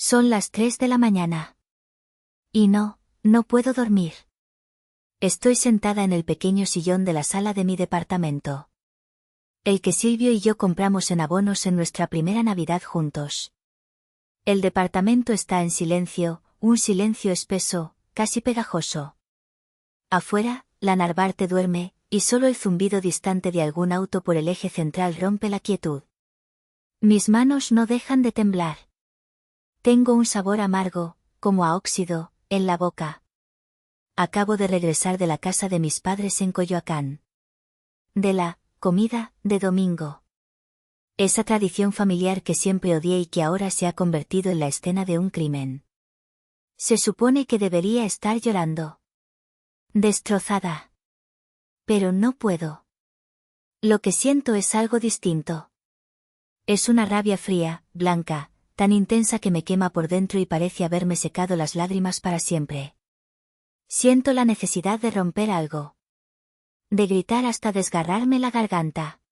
Son las 3 de la mañana. Y no puedo dormir. Estoy sentada en el pequeño sillón de la sala de mi departamento. El que Silvio y yo compramos en abonos en nuestra primera Navidad juntos. El departamento está en silencio, un silencio espeso, casi pegajoso. Afuera, la Narvarte duerme, y solo el zumbido distante de algún auto por el eje central rompe la quietud. Mis manos no dejan de temblar. Tengo un sabor amargo, como a óxido, en la boca. Acabo de regresar de la casa de mis padres en Coyoacán. De la comida de domingo. Esa tradición familiar que siempre odié y que ahora se ha convertido en la escena de un crimen. Se supone que debería estar llorando. Destrozada. Pero no puedo. Lo que siento es algo distinto. Es una rabia fría, blanca, tan intensa que me quema por dentro y parece haberme secado las lágrimas para siempre. Siento la necesidad de romper algo. De gritar hasta desgarrarme la garganta.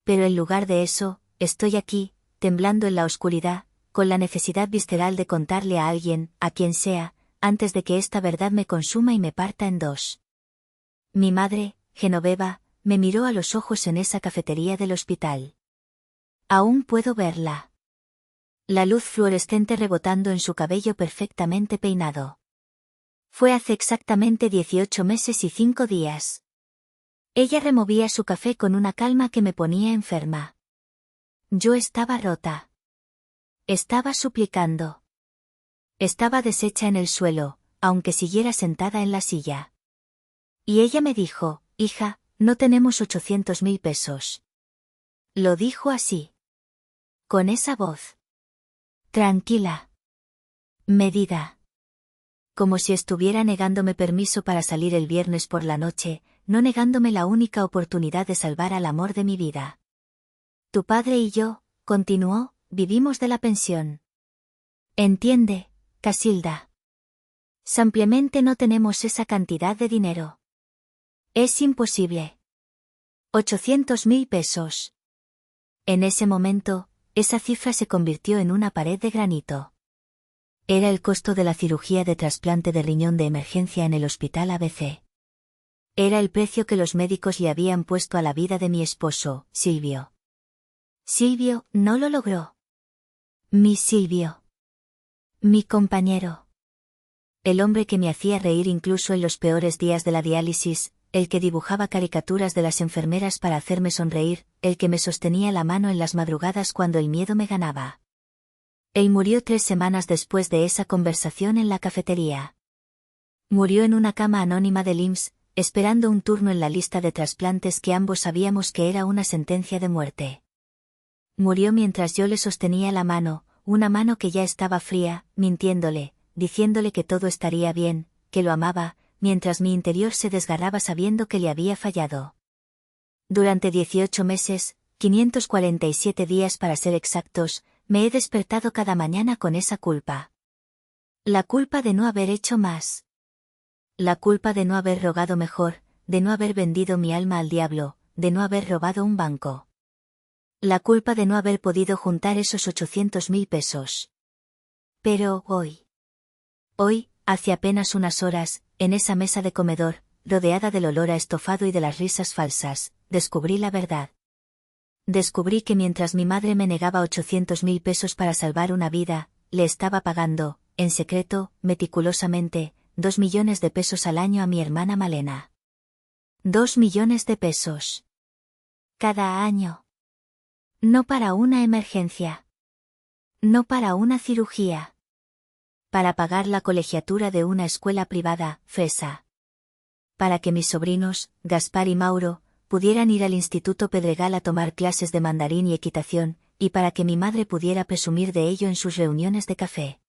Pero en lugar de eso, estoy aquí, temblando en la oscuridad, con la necesidad visceral de contarle a alguien, a quien sea, antes de que esta verdad me consuma y me parta en dos. Mi madre, Genoveva, me miró a los ojos en esa cafetería del hospital. Aún puedo verla. La luz fluorescente rebotando en su cabello perfectamente peinado. Fue hace exactamente 18 meses y 5 días. Ella removía su café con una calma que me ponía enferma. Yo estaba rota. Estaba suplicando. Estaba deshecha en el suelo, aunque siguiera sentada en la silla. Y ella me dijo, hija, no tenemos 800.000 pesos. Lo dijo así. Con esa voz. Tranquila. Medida. Como si estuviera negándome permiso para salir el viernes por la noche, no negándome la única oportunidad de salvar al amor de mi vida. Tu padre y yo, continuó, vivimos de la pensión. Entiende, Casilda. Simplemente no tenemos esa cantidad de dinero. Es imposible. 800.000 pesos. En ese momento, esa cifra se convirtió en una pared de granito. Era el costo de la cirugía de trasplante de riñón de emergencia en el hospital ABC. Era el precio que los médicos le habían puesto a la vida de mi esposo, Silvio. Silvio no lo logró. Mi Silvio. Mi compañero. El hombre que me hacía reír incluso en los peores días de la diálisis, el que dibujaba caricaturas de las enfermeras para hacerme sonreír, el que me sostenía la mano en las madrugadas cuando el miedo me ganaba. Él murió 3 semanas después de esa conversación en la cafetería. Murió en una cama anónima del IMSS, esperando un turno en la lista de trasplantes que ambos sabíamos que era una sentencia de muerte. Murió mientras yo le sostenía la mano, una mano que ya estaba fría, mintiéndole, diciéndole que todo estaría bien, que lo amaba, mientras mi interior se desgarraba sabiendo que le había fallado. Durante 18 meses, 547 días para ser exactos, me he despertado cada mañana con esa culpa. La culpa de no haber hecho más. La culpa de no haber rogado mejor, de no haber vendido mi alma al diablo, de no haber robado un banco. La culpa de no haber podido juntar esos 800.000 pesos. Pero hoy, hace apenas unas horas, en esa mesa de comedor, rodeada del olor a estofado y de las risas falsas, descubrí la verdad. Descubrí que mientras mi madre me negaba 800.000 pesos para salvar una vida, le estaba pagando, en secreto, meticulosamente, 2 millones de pesos al año a mi hermana Malena. 2 millones de pesos. Cada año. No para una emergencia. No para una cirugía. Para pagar la colegiatura de una escuela privada, FESA. Para que mis sobrinos, Gaspar y Mauro, pudieran ir al Instituto Pedregal a tomar clases de mandarín y equitación, y para que mi madre pudiera presumir de ello en sus reuniones de café.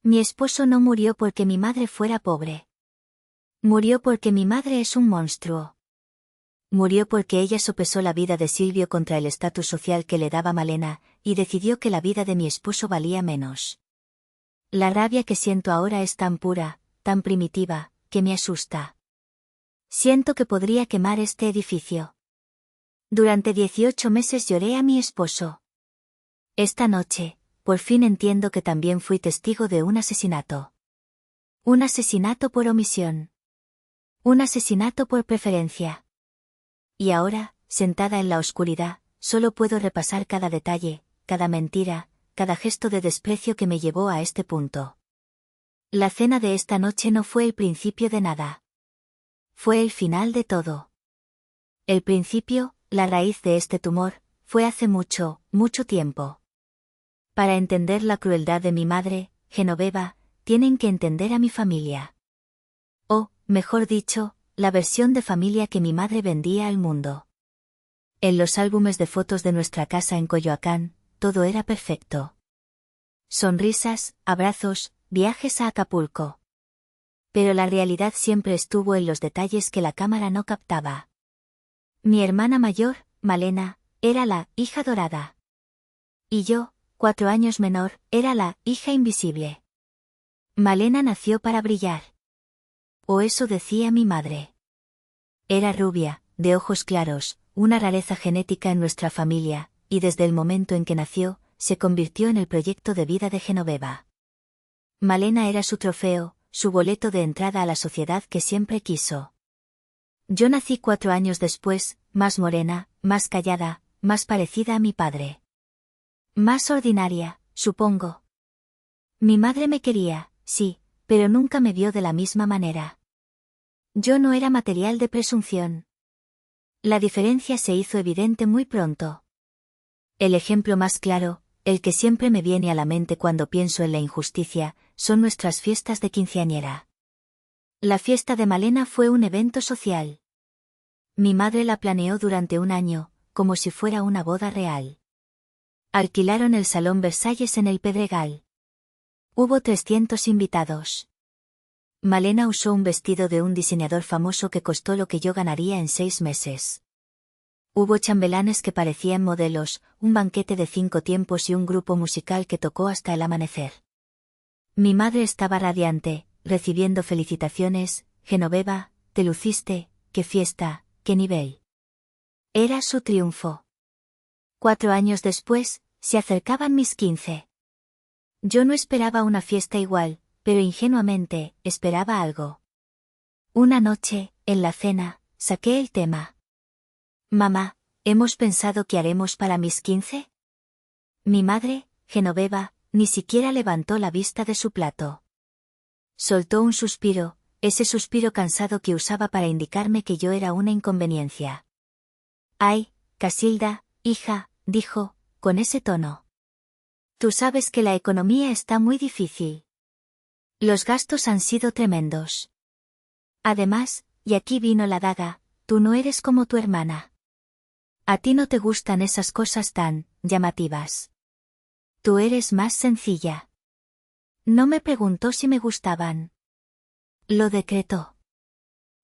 Mi esposo no murió porque mi madre fuera pobre. Murió porque mi madre es un monstruo. Murió porque ella sopesó la vida de Silvio contra el estatus social que le daba Malena, y decidió que la vida de mi esposo valía menos. La rabia que siento ahora es tan pura, tan primitiva, que me asusta. Siento que podría quemar este edificio. Durante 18 meses lloré a mi esposo. Esta noche, por fin entiendo que también fui testigo de un asesinato. Un asesinato por omisión. Un asesinato por preferencia. Y ahora, sentada en la oscuridad, solo puedo repasar cada detalle, cada mentira, cada gesto de desprecio que me llevó a este punto. La cena de esta noche no fue el principio de nada. Fue el final de todo. El principio, la raíz de este tumor, fue hace mucho, mucho tiempo. Para entender la crueldad de mi madre, Genoveva, tienen que entender a mi familia. O, mejor dicho, la versión de familia que mi madre vendía al mundo. En los álbumes de fotos de nuestra casa en Coyoacán, todo era perfecto. Sonrisas, abrazos, viajes a Acapulco. Pero la realidad siempre estuvo en los detalles que la cámara no captaba. Mi hermana mayor, Malena, era la hija dorada. Y yo, 4 años menor, era la hija invisible. Malena nació para brillar. O eso decía mi madre. Era rubia, de ojos claros, una rareza genética en nuestra familia, y desde el momento en que nació, se convirtió en el proyecto de vida de Genoveva. Malena era su trofeo, su boleto de entrada a la sociedad que siempre quiso. Yo nací 4 años después, más morena, más callada, más parecida a mi padre. Más ordinaria, supongo. Mi madre me quería, sí, pero nunca me vio de la misma manera. Yo no era material de presunción. La diferencia se hizo evidente muy pronto. El ejemplo más claro, el que siempre me viene a la mente cuando pienso en la injusticia, son nuestras fiestas de quinceañera. La fiesta de Malena fue un evento social. Mi madre la planeó durante un año, como si fuera una boda real. Alquilaron el Salón Versalles en el Pedregal. Hubo 300 invitados. Malena usó un vestido de un diseñador famoso que costó lo que yo ganaría en 6 meses. Hubo chambelanes que parecían modelos, un banquete de 5 tiempos y un grupo musical que tocó hasta el amanecer. Mi madre estaba radiante, recibiendo felicitaciones: Genoveva, te luciste, qué fiesta, qué nivel. Era su triunfo. 4 años después, se acercaban mis 15. Yo no esperaba una fiesta igual, pero ingenuamente, esperaba algo. Una noche, en la cena, saqué el tema. Mamá, ¿hemos pensado qué haremos para mis 15? Mi madre, Genoveva, ni siquiera levantó la vista de su plato. Soltó un suspiro, ese suspiro cansado que usaba para indicarme que yo era una inconveniencia. Ay, Casilda, hija, dijo, con ese tono. Tú sabes que la economía está muy difícil. Los gastos han sido tremendos. Además, y aquí vino la daga, tú no eres como tu hermana. A ti no te gustan esas cosas tan llamativas. Tú eres más sencilla. No me preguntó si me gustaban. Lo decretó.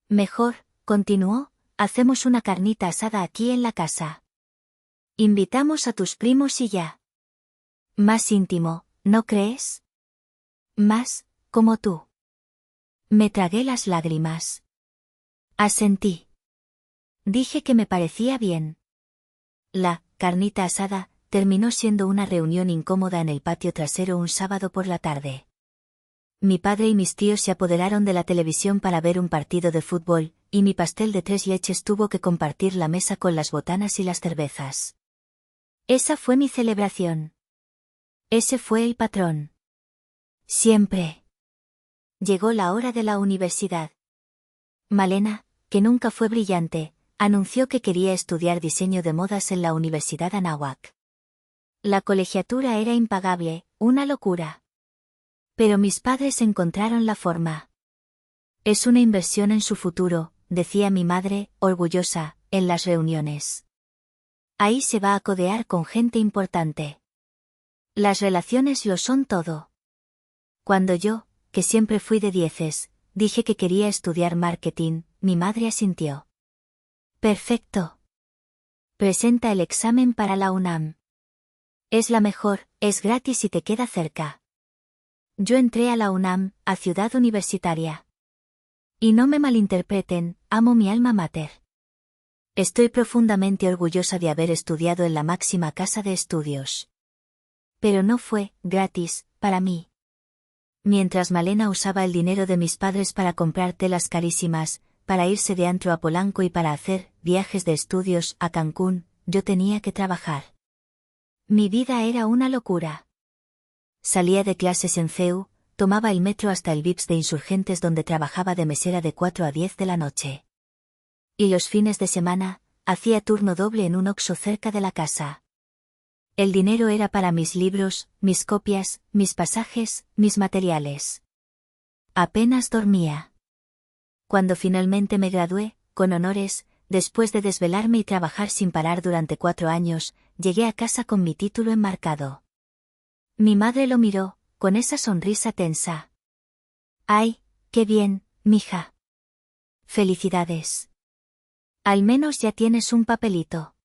Mejor, continuó, hacemos una carnita asada aquí en la casa. Invitamos a tus primos y ya. Más íntimo, ¿no crees? Más, como tú. Me tragué las lágrimas. Asentí. Dije que me parecía bien. La carnita asada terminó siendo una reunión incómoda en el patio trasero un sábado por la tarde. Mi padre y mis tíos se apoderaron de la televisión para ver un partido de fútbol, y mi pastel de 3 leches tuvo que compartir la mesa con las botanas y las cervezas. Esa fue mi celebración. Ese fue el patrón. Siempre. Llegó la hora de la universidad. Malena, que nunca fue brillante, anunció que quería estudiar diseño de modas en la Universidad Anáhuac. La colegiatura era impagable, una locura. Pero mis padres encontraron la forma. Es una inversión en su futuro, decía mi madre, orgullosa, en las reuniones. Ahí se va a codear con gente importante. Las relaciones lo son todo. Cuando yo, que siempre fui de 10, dije que quería estudiar marketing, mi madre asintió. Perfecto. Presenta el examen para la UNAM. Es la mejor, es gratis y te queda cerca. Yo entré a la UNAM, a Ciudad Universitaria. Y no me malinterpreten, amo mi alma mater. Estoy profundamente orgullosa de haber estudiado en la máxima casa de estudios. Pero no fue gratis para mí. Mientras Malena usaba el dinero de mis padres para comprar telas carísimas, para irse de antro a Polanco y para hacer viajes de estudios a Cancún, yo tenía que trabajar. Mi vida era una locura. Salía de clases en CEU, tomaba el metro hasta el VIPS de Insurgentes donde trabajaba de mesera de 4 a 10 de la noche. Y los fines de semana, hacía turno doble en un Oxxo cerca de la casa. El dinero era para mis libros, mis copias, mis pasajes, mis materiales. Apenas dormía. Cuando finalmente me gradué, con honores, después de desvelarme y trabajar sin parar durante 4 años, llegué a casa con mi título enmarcado. Mi madre lo miró, con esa sonrisa tensa. ¡Ay, qué bien, mija! ¡Felicidades! Al menos ya tienes un papelito.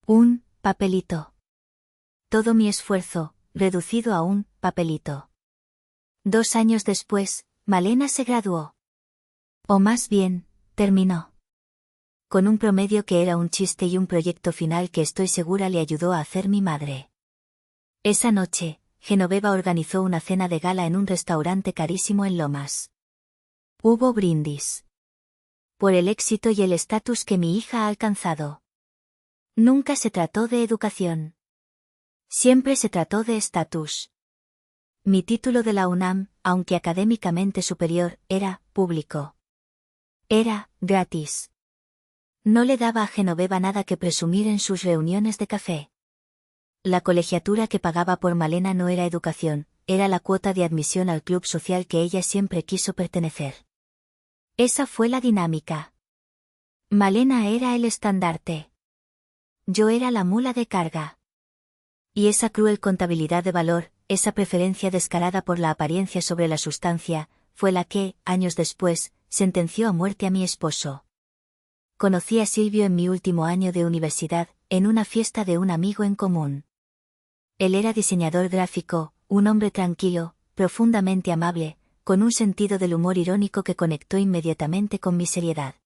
Un papelito. Todo mi esfuerzo, reducido a un papelito. 2 años después, Malena se graduó. O más bien, terminó. Con un promedio que era un chiste y un proyecto final que estoy segura le ayudó a hacer mi madre. Esa noche, Genoveva organizó una cena de gala en un restaurante carísimo en Lomas. Hubo brindis. Por el éxito y el estatus que mi hija ha alcanzado. Nunca se trató de educación. Siempre se trató de estatus. Mi título de la UNAM, aunque académicamente superior, era público. Era gratis. No le daba a Genoveva nada que presumir en sus reuniones de café. La colegiatura que pagaba por Malena no era educación, era la cuota de admisión al club social que ella siempre quiso pertenecer. Esa fue la dinámica. Malena era el estandarte. Yo era la mula de carga. Y esa cruel contabilidad de valor, esa preferencia descarada por la apariencia sobre la sustancia, fue la que, años después, sentenció a muerte a mi esposo. Conocí a Silvio en mi último año de universidad, en una fiesta de un amigo en común. Él era diseñador gráfico, un hombre tranquilo, profundamente amable, con un sentido del humor irónico que conectó inmediatamente con mi seriedad.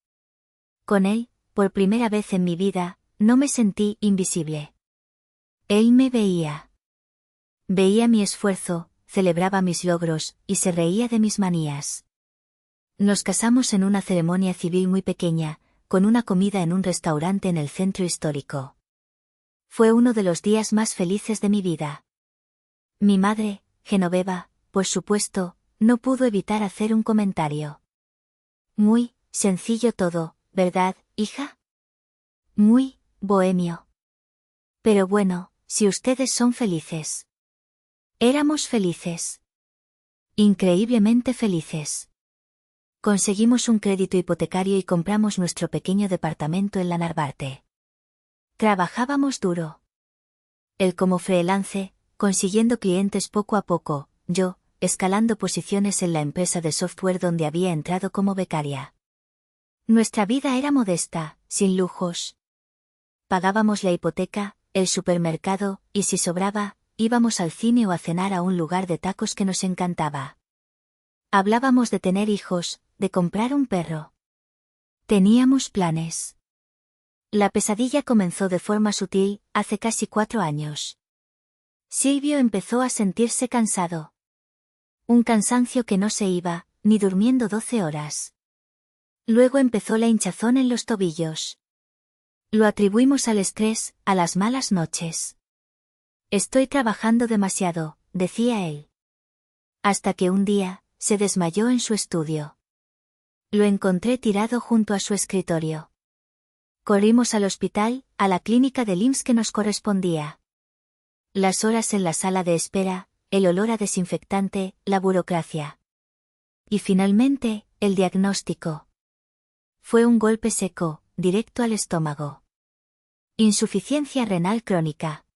Con él, por primera vez en mi vida, no me sentí invisible. Él me veía. Veía mi esfuerzo, celebraba mis logros, y se reía de mis manías. Nos casamos en una ceremonia civil muy pequeña, con una comida en un restaurante en el centro histórico. Fue uno de los días más felices de mi vida. Mi madre, Genoveva, por supuesto, no pudo evitar hacer un comentario. Muy sencillo todo, ¿verdad, hija? Muy bohemio. Pero bueno, si ustedes son felices. Éramos felices. Increíblemente felices. Conseguimos un crédito hipotecario y compramos nuestro pequeño departamento en la Narvarte. Trabajábamos duro. Él como freelance, consiguiendo clientes poco a poco, yo, escalando posiciones en la empresa de software donde había entrado como becaria. Nuestra vida era modesta, sin lujos. Pagábamos la hipoteca, el supermercado, y si sobraba, íbamos al cine o a cenar a un lugar de tacos que nos encantaba. Hablábamos de tener hijos, de comprar un perro. Teníamos planes. La pesadilla comenzó de forma sutil, hace casi 4 años. Silvio empezó a sentirse cansado. Un cansancio que no se iba, ni durmiendo 12 horas. Luego empezó la hinchazón en los tobillos. Lo atribuimos al estrés, a las malas noches. Estoy trabajando demasiado, decía él. Hasta que un día, se desmayó en su estudio. Lo encontré tirado junto a su escritorio. Corrimos al hospital, a la clínica del IMSS que nos correspondía. Las horas en la sala de espera, el olor a desinfectante, la burocracia. Y finalmente, el diagnóstico. Fue un golpe seco, directo al estómago. Insuficiencia renal crónica.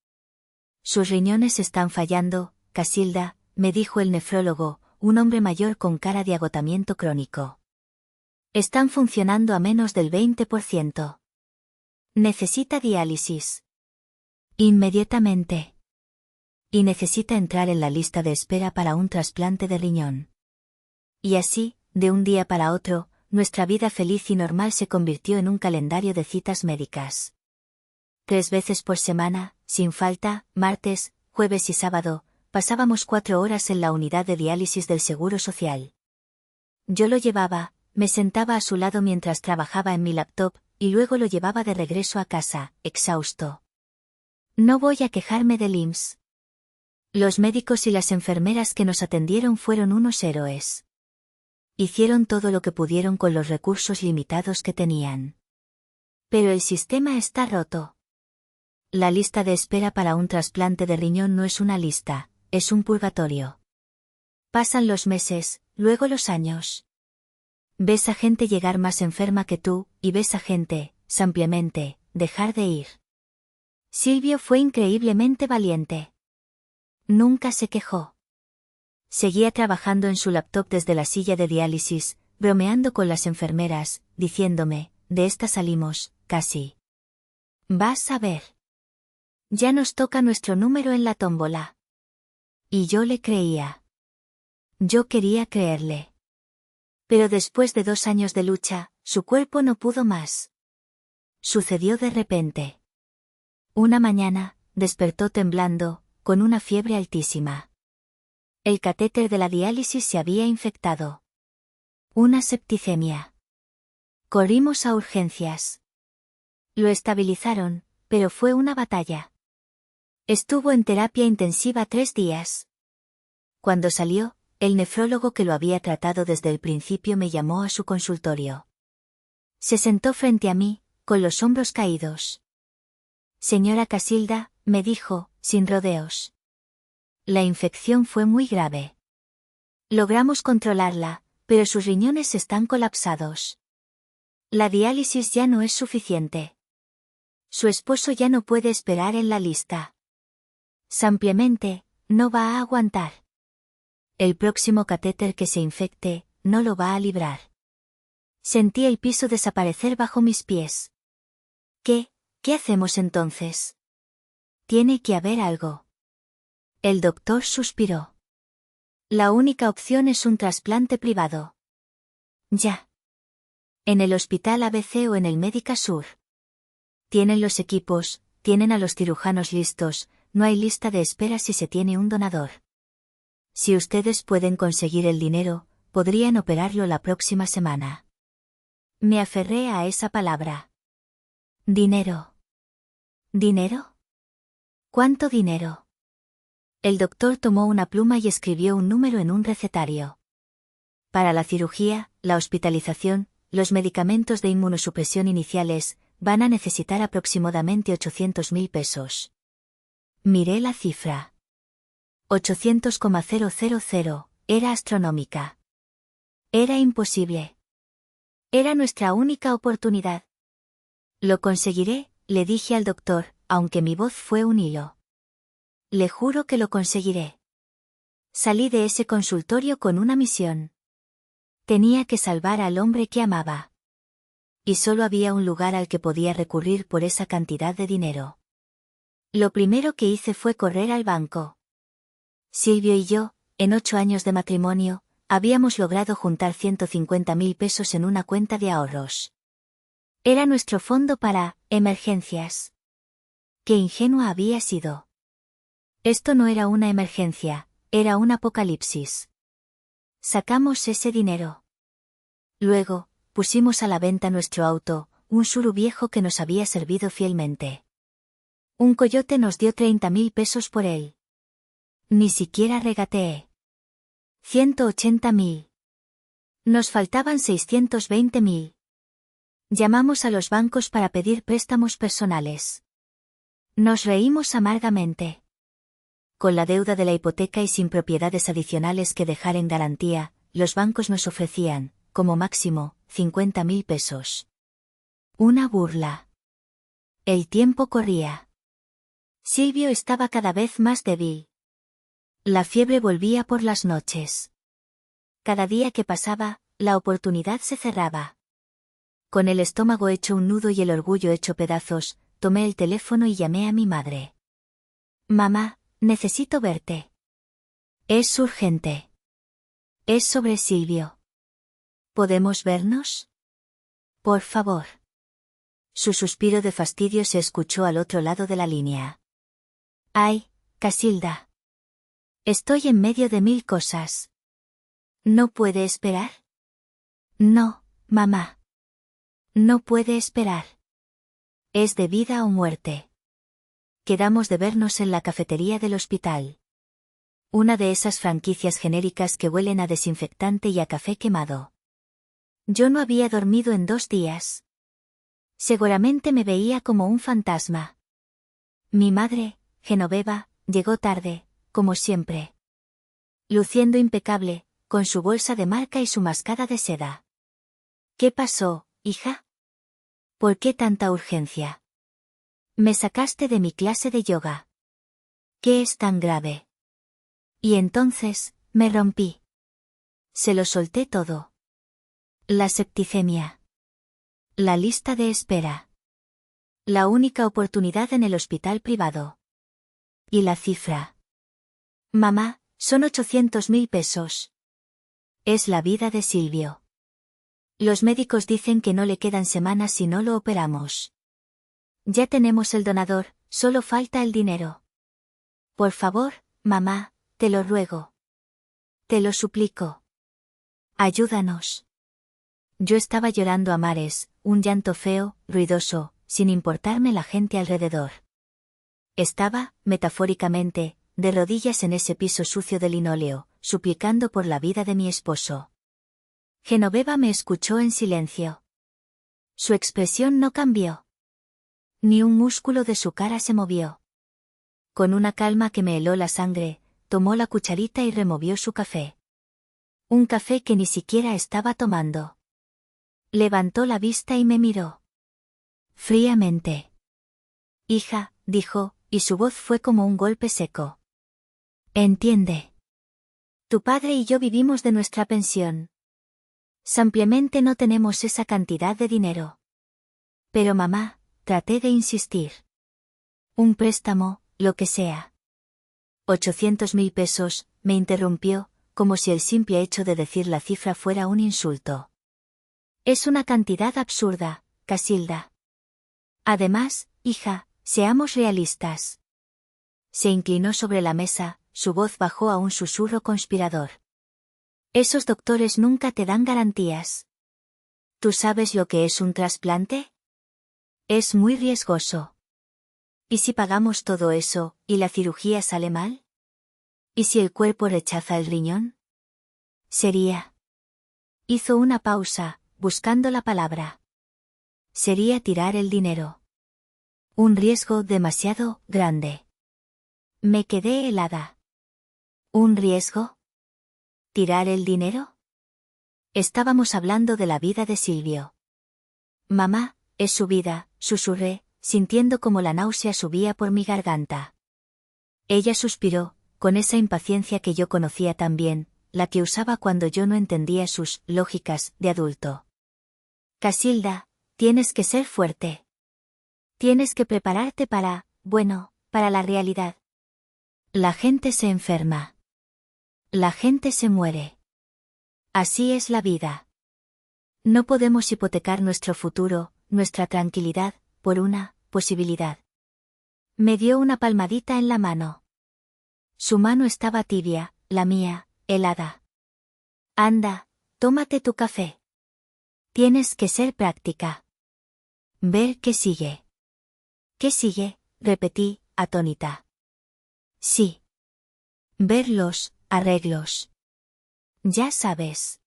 Sus riñones están fallando, Casilda, me dijo el nefrólogo, un hombre mayor con cara de agotamiento crónico. Están funcionando a menos del 20%. Necesita diálisis. Inmediatamente. Y necesita entrar en la lista de espera para un trasplante de riñón. Y así, de un día para otro, nuestra vida feliz y normal se convirtió en un calendario de citas médicas. 3 veces por semana, sin falta, martes, jueves y sábado, pasábamos 4 horas en la unidad de diálisis del Seguro Social. Yo lo llevaba, me sentaba a su lado mientras trabajaba en mi laptop, y luego lo llevaba de regreso a casa, exhausto. No voy a quejarme del IMSS. Los médicos y las enfermeras que nos atendieron fueron unos héroes. Hicieron todo lo que pudieron con los recursos limitados que tenían. Pero el sistema está roto. La lista de espera para un trasplante de riñón no es una lista, es un purgatorio. Pasan los meses, luego los años. Ves a gente llegar más enferma que tú, y ves a gente, simplemente, dejar de ir. Silvio fue increíblemente valiente. Nunca se quejó. Seguía trabajando en su laptop desde la silla de diálisis, bromeando con las enfermeras, diciéndome, de esta salimos, casi. Vas a ver. Ya nos toca nuestro número en la tómbola. Y yo le creía. Yo quería creerle. Pero después de 2 años de lucha, su cuerpo no pudo más. Sucedió de repente. Una mañana, despertó temblando, con una fiebre altísima. El catéter de la diálisis se había infectado. Una septicemia. Corrimos a urgencias. Lo estabilizaron, pero fue una batalla. Estuvo en terapia intensiva 3 días. Cuando salió, el nefrólogo que lo había tratado desde el principio me llamó a su consultorio. Se sentó frente a mí, con los hombros caídos. Señora Casilda, me dijo, sin rodeos. La infección fue muy grave. Logramos controlarla, pero sus riñones están colapsados. La diálisis ya no es suficiente. Su esposo ya no puede esperar en la lista. Simplemente, no va a aguantar. El próximo catéter que se infecte, no lo va a librar. Sentí el piso desaparecer bajo mis pies. ¿Qué hacemos entonces? Tiene que haber algo. El doctor suspiró. La única opción es un trasplante privado. Ya. En el hospital ABC o en el Médica Sur. Tienen los equipos, tienen a los cirujanos listos, no hay lista de espera si se tiene un donador. Si ustedes pueden conseguir el dinero, podrían operarlo la próxima semana. Me aferré a esa palabra. ¿Dinero? ¿Dinero? ¿Cuánto dinero? El doctor tomó una pluma y escribió un número en un recetario. Para la cirugía, la hospitalización, los medicamentos de inmunosupresión iniciales, van a necesitar aproximadamente 800.000 pesos. Miré la cifra. 800,000, era astronómica. Era imposible. Era nuestra única oportunidad. Lo conseguiré, le dije al doctor, aunque mi voz fue un hilo. Le juro que lo conseguiré. Salí de ese consultorio con una misión. Tenía que salvar al hombre que amaba. Y solo había un lugar al que podía recurrir por esa cantidad de dinero. Lo primero que hice fue correr al banco. Silvio y yo, en 8 años de matrimonio, habíamos logrado juntar 150.000 pesos en una cuenta de ahorros. Era nuestro fondo para emergencias. Qué ingenua había sido. Esto no era una emergencia, era un apocalipsis. Sacamos ese dinero. Luego, pusimos a la venta nuestro auto, un Suru viejo que nos había servido fielmente. Un coyote nos dio 30.000 pesos por él. Ni siquiera regateé. 180.000. Nos faltaban 620.000. Llamamos a los bancos para pedir préstamos personales. Nos reímos amargamente. Con la deuda de la hipoteca y sin propiedades adicionales que dejar en garantía, los bancos nos ofrecían, como máximo, 50.000 pesos. Una burla. El tiempo corría. Silvio estaba cada vez más débil. La fiebre volvía por las noches. Cada día que pasaba, la oportunidad se cerraba. Con el estómago hecho un nudo y el orgullo hecho pedazos, tomé el teléfono y llamé a mi madre. Mamá, necesito verte. Es urgente. Es sobre Silvio. ¿Podemos vernos? Por favor. Su suspiro de fastidio se escuchó al otro lado de la línea. Ay, Casilda. Estoy en medio de 1000 cosas. ¿No puede esperar? No, mamá. No puede esperar. Es de vida o muerte. Quedamos de vernos en la cafetería del hospital. Una de esas franquicias genéricas que huelen a desinfectante y a café quemado. Yo no había dormido en 2 días. Seguramente me veía como un fantasma. Mi madre, Genoveva, llegó tarde, como siempre. Luciendo impecable, con su bolsa de marca y su mascada de seda. ¿Qué pasó, hija? ¿Por qué tanta urgencia? Me sacaste de mi clase de yoga. ¿Qué es tan grave? Y entonces, me rompí. Se lo solté todo. La septicemia. La lista de espera. La única oportunidad en el hospital privado. Y la cifra. Mamá, son 800.000 pesos. Es la vida de Silvio. Los médicos dicen que no le quedan semanas si no lo operamos. Ya tenemos el donador, solo falta el dinero. Por favor, mamá, te lo ruego. Te lo suplico. Ayúdanos. Yo estaba llorando a mares, un llanto feo, ruidoso, sin importarme la gente alrededor. Estaba, metafóricamente, de rodillas en ese piso sucio de linóleo, suplicando por la vida de mi esposo. Genoveva me escuchó en silencio. Su expresión no cambió. Ni un músculo de su cara se movió. Con una calma que me heló la sangre, tomó la cucharita y removió su café. Un café que ni siquiera estaba tomando. Levantó la vista y me miró. Fríamente. Hija, dijo, y su voz fue como un golpe seco. Entiende. Tu padre y yo vivimos de nuestra pensión. Simplemente no tenemos esa cantidad de dinero. Pero mamá, traté de insistir. Un préstamo, lo que sea. 800.000 pesos, me interrumpió, como si el simple hecho de decir la cifra fuera un insulto. Es una cantidad absurda, Casilda. Además, hija, seamos realistas. Se inclinó sobre la mesa, su voz bajó a un susurro conspirador. Esos doctores nunca te dan garantías. ¿Tú sabes lo que es un trasplante? Es muy riesgoso. ¿Y si pagamos todo eso, y la cirugía sale mal? ¿Y si el cuerpo rechaza el riñón? Sería. Hizo una pausa, buscando la palabra. Sería tirar el dinero. Un riesgo demasiado grande. Me quedé helada. ¿Un riesgo? ¿Tirar el dinero? Estábamos hablando de la vida de Silvio. Mamá, es su vida, susurré, sintiendo como la náusea subía por mi garganta. Ella suspiró, con esa impaciencia que yo conocía tan bien, la que usaba cuando yo no entendía sus lógicas de adulto. Casilda, tienes que ser fuerte. Tienes que prepararte para, bueno, para la realidad. La gente se enferma. La gente se muere. Así es la vida. No podemos hipotecar nuestro futuro, nuestra tranquilidad, por una posibilidad. Me dio una palmadita en la mano. Su mano estaba tibia, la mía, helada. Anda, tómate tu café. Tienes que ser práctica. Ver qué sigue. ¿Qué sigue? Repetí, atónita. Sí. Ver los arreglos. Ya sabes.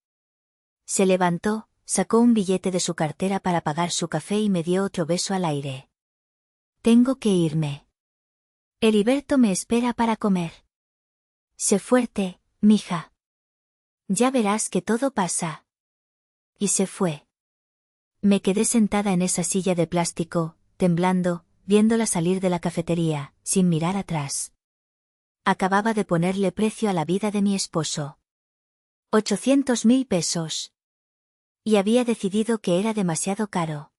Se levantó, sacó un billete de su cartera para pagar su café y me dio otro beso al aire. Tengo que irme. Heriberto me espera para comer. Sé fuerte, mija. Ya verás que todo pasa. Y se fue. Me quedé sentada en esa silla de plástico, temblando, viéndola salir de la cafetería, sin mirar atrás. Acababa de ponerle precio a la vida de mi esposo. 800.000 pesos. Y había decidido que era demasiado caro.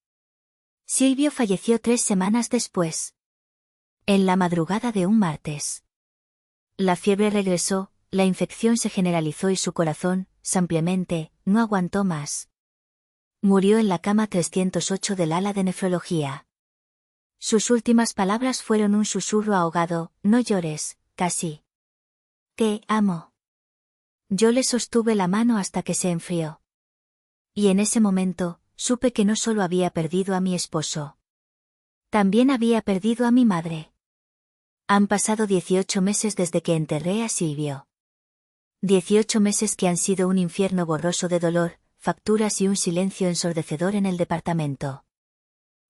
Silvio falleció 3 semanas después. En la madrugada de un martes. La fiebre regresó, la infección se generalizó y su corazón, simplemente, no aguantó más. Murió en la cama 308 del ala de nefrología. Sus últimas palabras fueron un susurro ahogado: no llores, casi. Te amo. Yo le sostuve la mano hasta que se enfrió. Y en ese momento, supe que no solo había perdido a mi esposo. También había perdido a mi madre. Han pasado 18 meses desde que enterré a Silvio. 18 meses que han sido un infierno borroso de dolor, facturas y un silencio ensordecedor en el departamento.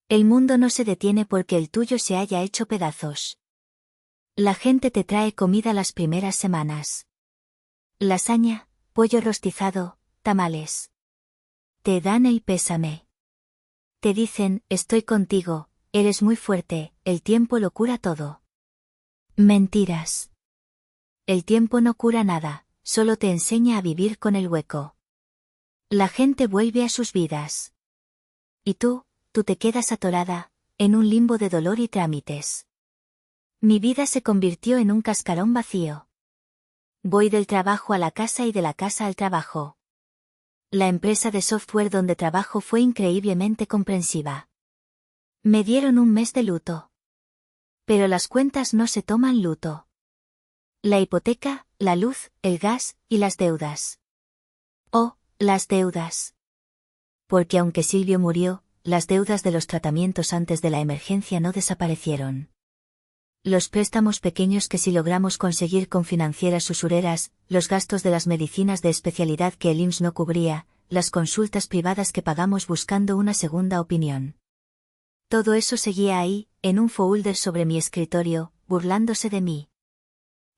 El mundo no se detiene porque el tuyo se haya hecho pedazos. La gente te trae comida las primeras semanas. Lasaña, pollo rostizado, tamales. Te dan el pésame. Te dicen, estoy contigo, eres muy fuerte, el tiempo lo cura todo. Mentiras. El tiempo no cura nada, solo te enseña a vivir con el hueco. La gente vuelve a sus vidas. Y tú te quedas atorada, en un limbo de dolor y trámites. Mi vida se convirtió en un cascarón vacío. Voy del trabajo a la casa y de la casa al trabajo. La empresa de software donde trabajo fue increíblemente comprensiva. Me dieron un mes de luto. Pero las cuentas no se toman luto. La hipoteca, la luz, el gas, y las deudas. Oh, las deudas. Porque aunque Silvio murió, las deudas de los tratamientos antes de la emergencia no desaparecieron. Los préstamos pequeños que sí logramos conseguir con financieras usureras, los gastos de las medicinas de especialidad que el IMSS no cubría, las consultas privadas que pagamos buscando una segunda opinión. Todo eso seguía ahí, en un folder sobre mi escritorio, burlándose de mí.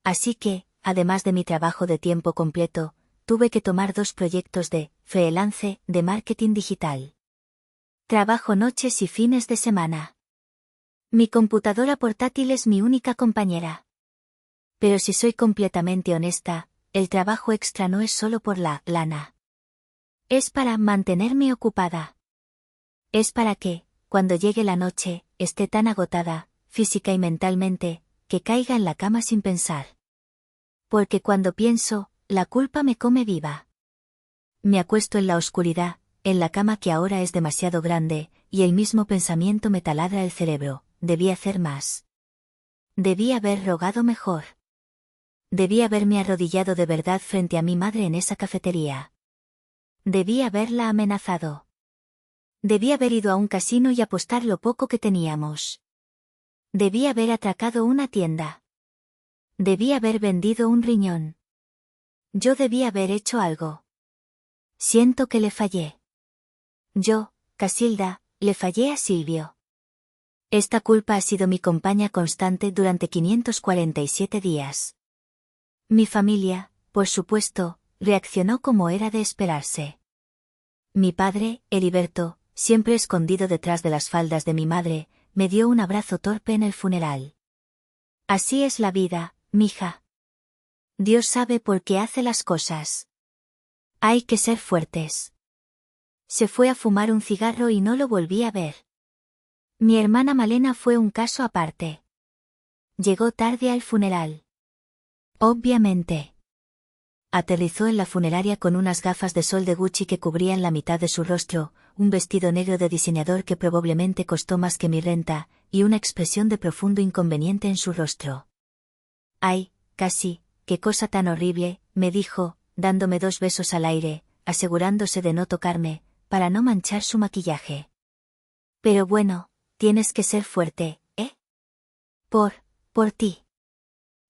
Así que, además de mi trabajo de tiempo completo, tuve que tomar 2 proyectos de freelance de marketing digital. Trabajo noches y fines de semana. Mi computadora portátil es mi única compañera. Pero si soy completamente honesta, el trabajo extra no es solo por la lana. Es para mantenerme ocupada. Es para que, cuando llegue la noche, esté tan agotada, física y mentalmente, que caiga en la cama sin pensar. Porque cuando pienso, la culpa me come viva. Me acuesto en la oscuridad, en la cama que ahora es demasiado grande, y el mismo pensamiento me taladra el cerebro. Debí hacer más. Debí haber rogado mejor. Debí haberme arrodillado de verdad frente a mi madre en esa cafetería. Debí haberla amenazado. Debí haber ido a un casino y apostar lo poco que teníamos. Debí haber atracado una tienda. Debí haber vendido un riñón. Yo debí haber hecho algo. Siento que le fallé. Yo, Casilda, le fallé a Silvio. Esta culpa ha sido mi compañía constante durante 547 días. Mi familia, por supuesto, reaccionó como era de esperarse. Mi padre, Heriberto, siempre escondido detrás de las faldas de mi madre, me dio un abrazo torpe en el funeral. Así es la vida, mija. Dios sabe por qué hace las cosas. Hay que ser fuertes. Se fue a fumar un cigarro y no lo volví a ver. Mi hermana Malena fue un caso aparte. Llegó tarde al funeral. Obviamente. Aterrizó en la funeraria con unas gafas de sol de Gucci que cubrían la mitad de su rostro, un vestido negro de diseñador que probablemente costó más que mi renta, y una expresión de profundo inconveniente en su rostro. Ay, casi, qué cosa tan horrible, me dijo, dándome 2 besos al aire, asegurándose de no tocarme, para no manchar su maquillaje. Pero bueno, tienes que ser fuerte, ¿eh? Por ti.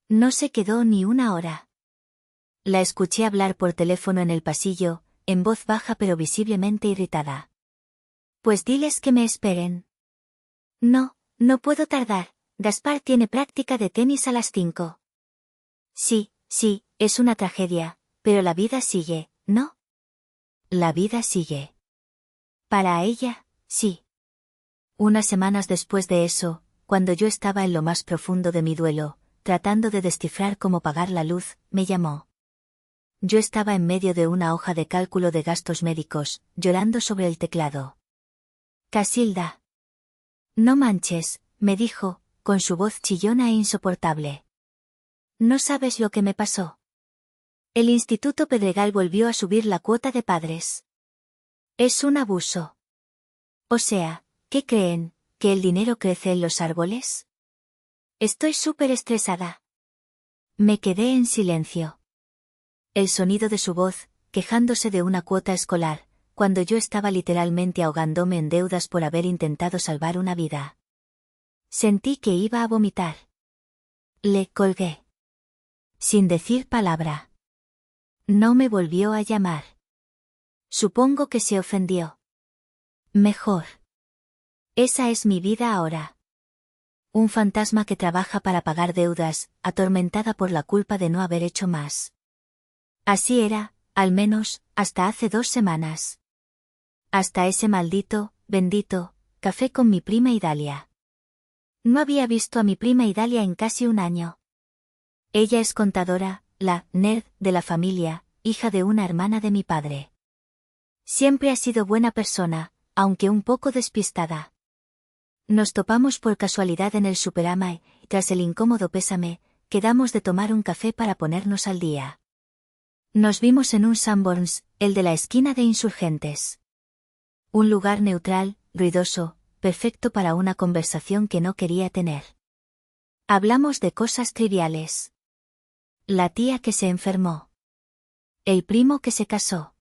No se quedó ni una hora. La escuché hablar por teléfono en el pasillo, en voz baja pero visiblemente irritada. Pues diles que me esperen. No, no puedo tardar, Gaspar tiene práctica de tenis a las 5. Sí, es una tragedia, pero la vida sigue, ¿no? La vida sigue. Para ella, sí. Unas semanas después de eso, cuando yo estaba en lo más profundo de mi duelo, tratando de descifrar cómo pagar la luz, me llamó. Yo estaba en medio de una hoja de cálculo de gastos médicos, llorando sobre el teclado. Casilda. No manches, me dijo, con su voz chillona e insoportable. No sabes lo que me pasó. El Instituto Pedregal volvió a subir la cuota de padres. Es un abuso. O sea, ¿qué creen? ¿Que el dinero crece en los árboles? Estoy súper estresada. Me quedé en silencio. El sonido de su voz, quejándose de una cuota escolar, cuando yo estaba literalmente ahogándome en deudas por haber intentado salvar una vida. Sentí que iba a vomitar. Le colgué. Sin decir palabra. No me volvió a llamar. Supongo que se ofendió. Mejor. Esa es mi vida ahora. Un fantasma que trabaja para pagar deudas, atormentada por la culpa de no haber hecho más. Así era, al menos, hasta hace 2 semanas. Hasta ese maldito, bendito, café con mi prima Idalia. No había visto a mi prima Idalia en casi un año. Ella es contadora, la nerd de la familia, hija de una hermana de mi padre. Siempre ha sido buena persona, aunque un poco despistada. Nos topamos por casualidad en el Superama y, tras el incómodo pésame, quedamos de tomar un café para ponernos al día. Nos vimos en un Sanborns, el de la esquina de Insurgentes. Un lugar neutral, ruidoso, perfecto para una conversación que no quería tener. Hablamos de cosas triviales. La tía que se enfermó. El primo que se casó.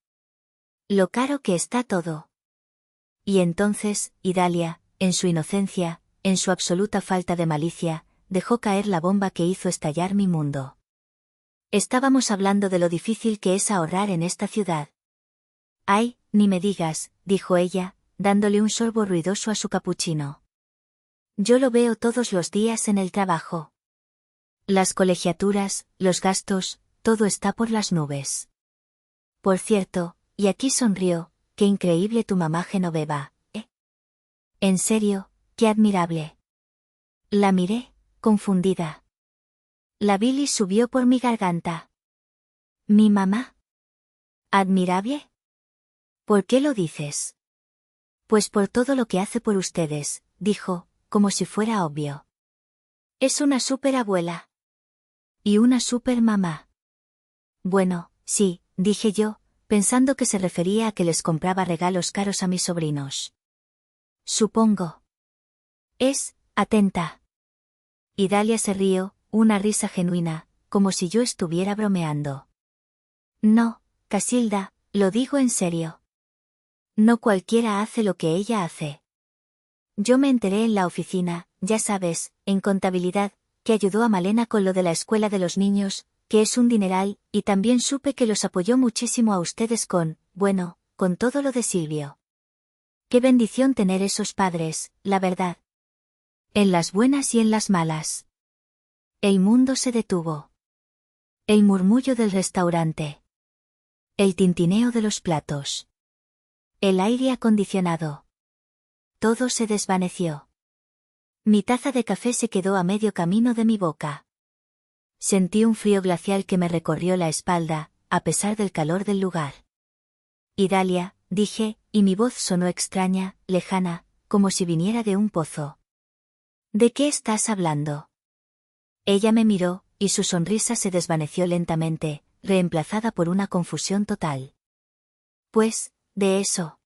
Lo caro que está todo. Y entonces, Idalia, en su inocencia, en su absoluta falta de malicia, dejó caer la bomba que hizo estallar mi mundo. Estábamos hablando de lo difícil que es ahorrar en esta ciudad. Ay, ni me digas, dijo ella, dándole un sorbo ruidoso a su capuchino. Yo lo veo todos los días en el trabajo. Las colegiaturas, los gastos, todo está por las nubes. Por cierto, y aquí sonrió, qué increíble tu mamá Genoveva, ¿eh? En serio, qué admirable. La miré, confundida. La bilis subió por mi garganta. ¿Mi mamá? ¿Admirable? ¿Por qué lo dices? Pues por todo lo que hace por ustedes, dijo, como si fuera obvio. Es una súper abuela. Y una súper mamá. Bueno, sí, dije yo, pensando que se refería a que les compraba regalos caros a mis sobrinos. Supongo. Es, atenta. Idalia se rió, una risa genuina, como si yo estuviera bromeando. No, Casilda, lo digo en serio. No cualquiera hace lo que ella hace. Yo me enteré en la oficina, ya sabes, en contabilidad, que ayudó a Malena con lo de la escuela de los niños, que es un dineral, y también supe que los apoyó muchísimo a ustedes bueno, con todo lo de Silvio. Qué bendición tener esos padres, la verdad. En las buenas y en las malas. El mundo se detuvo. El murmullo del restaurante. El tintineo de los platos. El aire acondicionado. Todo se desvaneció. Mi taza de café se quedó a medio camino de mi boca. Sentí un frío glacial que me recorrió la espalda, a pesar del calor del lugar. Idalia, dije, y mi voz sonó extraña, lejana, como si viniera de un pozo. ¿De qué estás hablando? Ella me miró, y su sonrisa se desvaneció lentamente, reemplazada por una confusión total. Pues, de eso.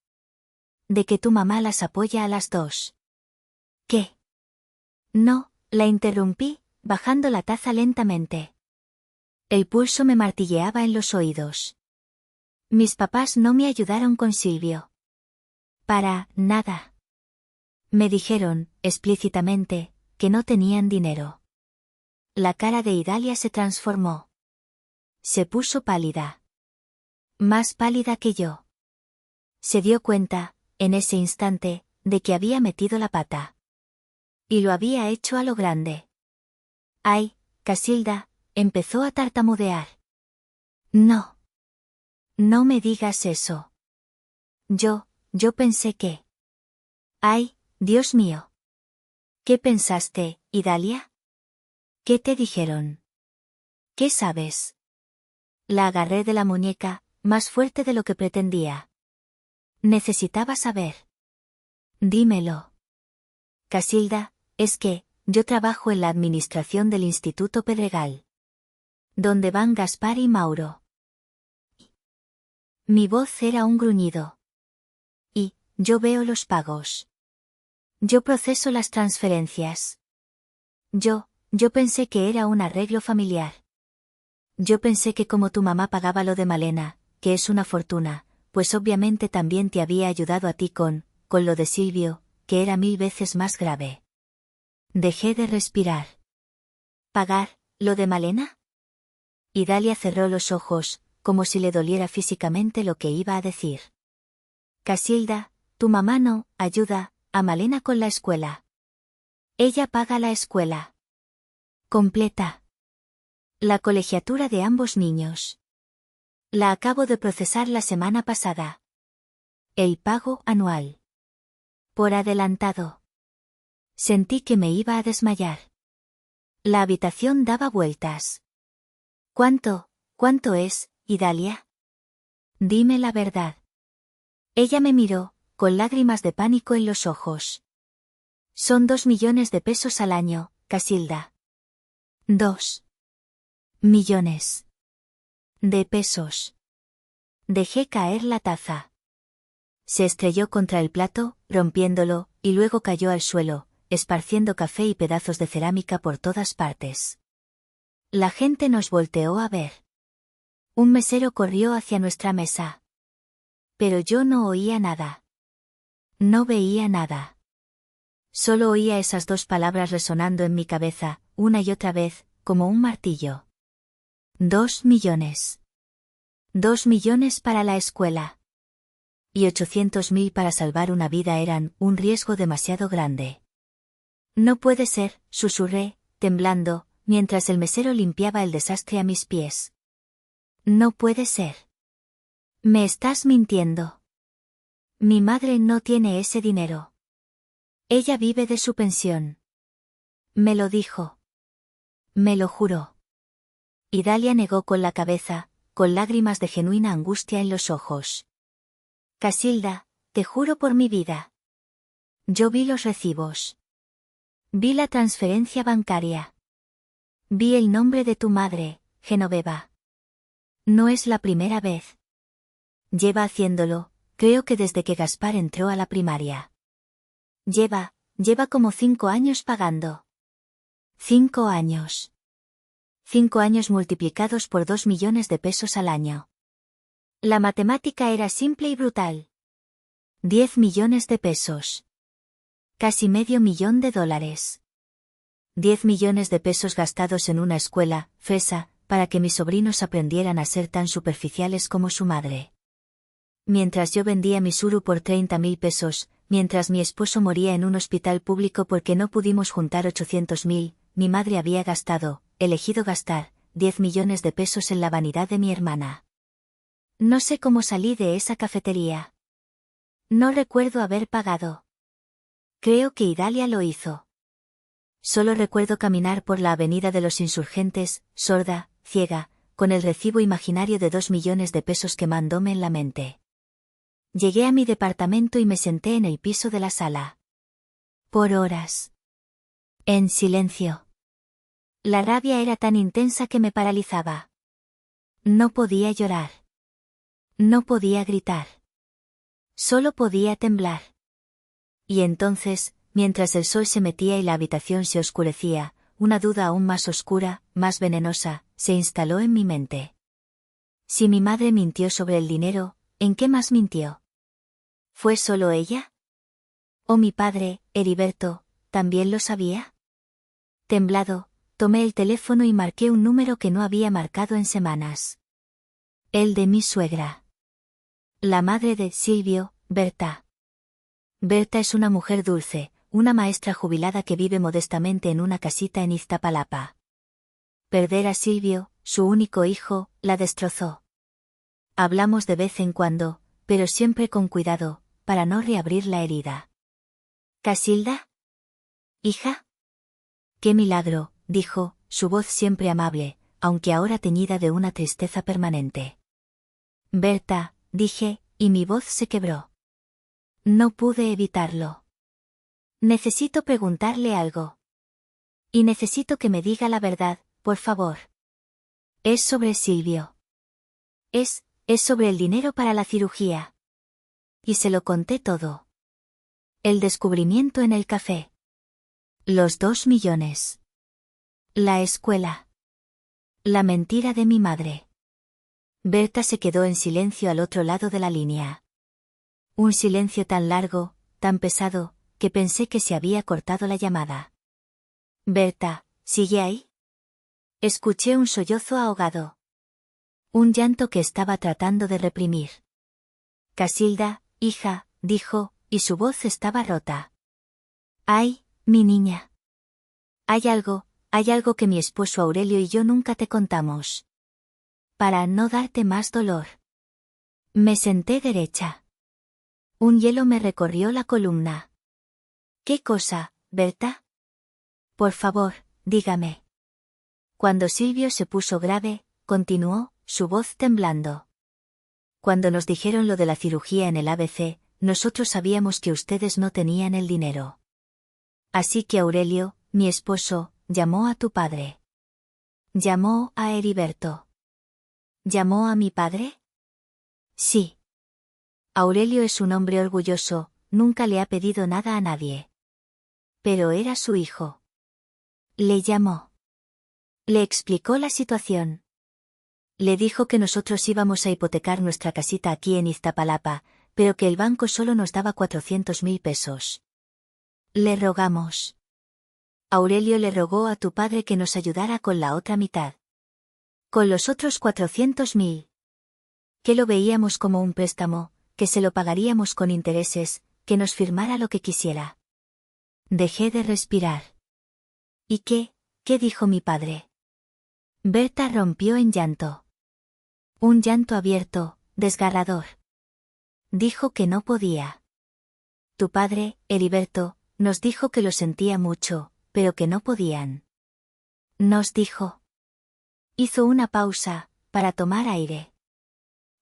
De que tu mamá las apoya a las dos. ¿Qué? No, la interrumpí, bajando la taza lentamente. El pulso me martilleaba en los oídos. Mis papás no me ayudaron con Silvio. Para nada. Me dijeron, explícitamente, que no tenían dinero. La cara de Idalia se transformó. Se puso pálida. Más pálida que yo. Se dio cuenta, en ese instante, de que había metido la pata. Y lo había hecho a lo grande. Ay, Casilda, empezó a tartamudear. No. No me digas eso. Yo pensé que... Ay, Dios mío. ¿Qué pensaste, Idalia? ¿Qué te dijeron? ¿Qué sabes? La agarré de la muñeca, más fuerte de lo que pretendía. Necesitaba saber. Dímelo. Casilda, es que, yo trabajo en la administración del Instituto Pedregal. Donde van Gaspar y Mauro. Mi voz era un gruñido. Y, yo veo los pagos. Yo proceso las transferencias. Yo pensé que era un arreglo familiar. Yo pensé que como tu mamá pagaba lo de Malena, que es una fortuna, pues obviamente también te había ayudado a ti con lo de Silvio, que era 1000 veces más grave. Dejé de respirar. ¿Pagar lo de Malena? Idalia cerró los ojos, como si le doliera físicamente lo que iba a decir. Casilda, tu mamá no ayuda a Malena con la escuela. Ella paga la escuela completa. La colegiatura de ambos niños. La acabo de procesar la semana pasada. El pago anual. Por adelantado. Sentí que me iba a desmayar. La habitación daba vueltas. ¿Cuánto es, Idalia? Dime la verdad. Ella me miró, con lágrimas de pánico en los ojos. Son 2 millones de pesos al año, Casilda. 2 millones de pesos. Dejé caer la taza. Se estrelló contra el plato, rompiéndolo, y luego cayó al suelo, esparciendo café y pedazos de cerámica por todas partes. La gente nos volteó a ver. Un mesero corrió hacia nuestra mesa. Pero yo no oía nada. No veía nada. Solo oía esas dos palabras resonando en mi cabeza, una y otra vez, como un martillo. 2 millones. 2 millones para la escuela. Y 800.000 para salvar una vida eran un riesgo demasiado grande. No puede ser, susurré, temblando, mientras el mesero limpiaba el desastre a mis pies. No puede ser. Me estás mintiendo. Mi madre no tiene ese dinero. Ella vive de su pensión. Me lo dijo. Me lo juró. Idalia negó con la cabeza, con lágrimas de genuina angustia en los ojos. Casilda, te juro por mi vida. Yo vi los recibos. Vi la transferencia bancaria. Vi el nombre de tu madre, Genoveva. No es la primera vez. Lleva haciéndolo, creo que desde que Gaspar entró a la primaria. Lleva como 5 años pagando. 5 años. 5 años multiplicados por 2 millones de pesos al año. La matemática era simple y brutal. 10 millones de pesos. Casi medio millón de dólares. 10 millones de pesos gastados en una escuela, fresa, para que mis sobrinos aprendieran a ser tan superficiales como su madre. Mientras yo vendía mi suru por 30.000 pesos, mientras mi esposo moría en un hospital público porque no pudimos juntar 800.000, mi madre había elegido gastar, 10 millones de pesos en la vanidad de mi hermana. No sé cómo salí de esa cafetería. No recuerdo haber pagado. Creo que Idalia lo hizo. Solo recuerdo caminar por la avenida de los Insurgentes, sorda, ciega, con el recibo imaginario de 2 millones de pesos quemándome en la mente. Llegué a mi departamento y me senté en el piso de la sala. Por horas. En silencio. La rabia era tan intensa que me paralizaba. No podía llorar. No podía gritar. Solo podía temblar. Y entonces, mientras el sol se metía y la habitación se oscurecía, una duda aún más oscura, más venenosa, se instaló en mi mente. Si mi madre mintió sobre el dinero, ¿en qué más mintió? ¿Fue solo ella? ¿O mi padre, Heriberto, también lo sabía? Temblado, tomé el teléfono y marqué un número que no había marcado en semanas. El de mi suegra. La madre de Silvio, Berta. Berta es una mujer dulce, una maestra jubilada que vive modestamente en una casita en Iztapalapa. Perder a Silvio, su único hijo, la destrozó. Hablamos de vez en cuando, pero siempre con cuidado, para no reabrir la herida. ¿Casilda? ¿Hija? ¡Qué milagro!, dijo, su voz siempre amable, aunque ahora teñida de una tristeza permanente. Berta, dije, y mi voz se quebró. No pude evitarlo. Necesito preguntarle algo. Y necesito que me diga la verdad, por favor. Es sobre Silvio. Es sobre el dinero para la cirugía. Y se lo conté todo. El descubrimiento en el café. Los 2 millones. La escuela. La mentira de mi madre. Berta se quedó en silencio al otro lado de la línea. Un silencio tan largo, tan pesado, que pensé que se había cortado la llamada. Berta, ¿sigue ahí? Escuché un sollozo ahogado. Un llanto que estaba tratando de reprimir. Casilda, hija, dijo, y su voz estaba rota. Ay, mi niña. Hay algo que mi esposo Aurelio y yo nunca te contamos. Para no darte más dolor. Me senté derecha. Un hielo me recorrió la columna. ¿Qué cosa, Berta? Por favor, dígame. Cuando Silvio se puso grave, continuó, su voz temblando. Cuando nos dijeron lo de la cirugía en el ABC, nosotros sabíamos que ustedes no tenían el dinero. Así que Aurelio, mi esposo, llamó a tu padre. Llamó a Heriberto. ¿Llamó a mi padre? Sí. Aurelio es un hombre orgulloso, nunca le ha pedido nada a nadie. Pero era su hijo. Le llamó. Le explicó la situación. Le dijo que nosotros íbamos a hipotecar nuestra casita aquí en Iztapalapa, pero que el banco solo nos daba 400.000 pesos. Le rogamos. Aurelio le rogó a tu padre que nos ayudara con la otra mitad. Con los otros 400.000. Que lo veíamos como un préstamo, que se lo pagaríamos con intereses, que nos firmara lo que quisiera. Dejé de respirar. ¿Y qué dijo mi padre? Berta rompió en llanto. Un llanto abierto, desgarrador. Dijo que no podía. Tu padre, Heriberto, nos dijo que lo sentía mucho, pero que no podían. Nos dijo. Hizo una pausa, para tomar aire.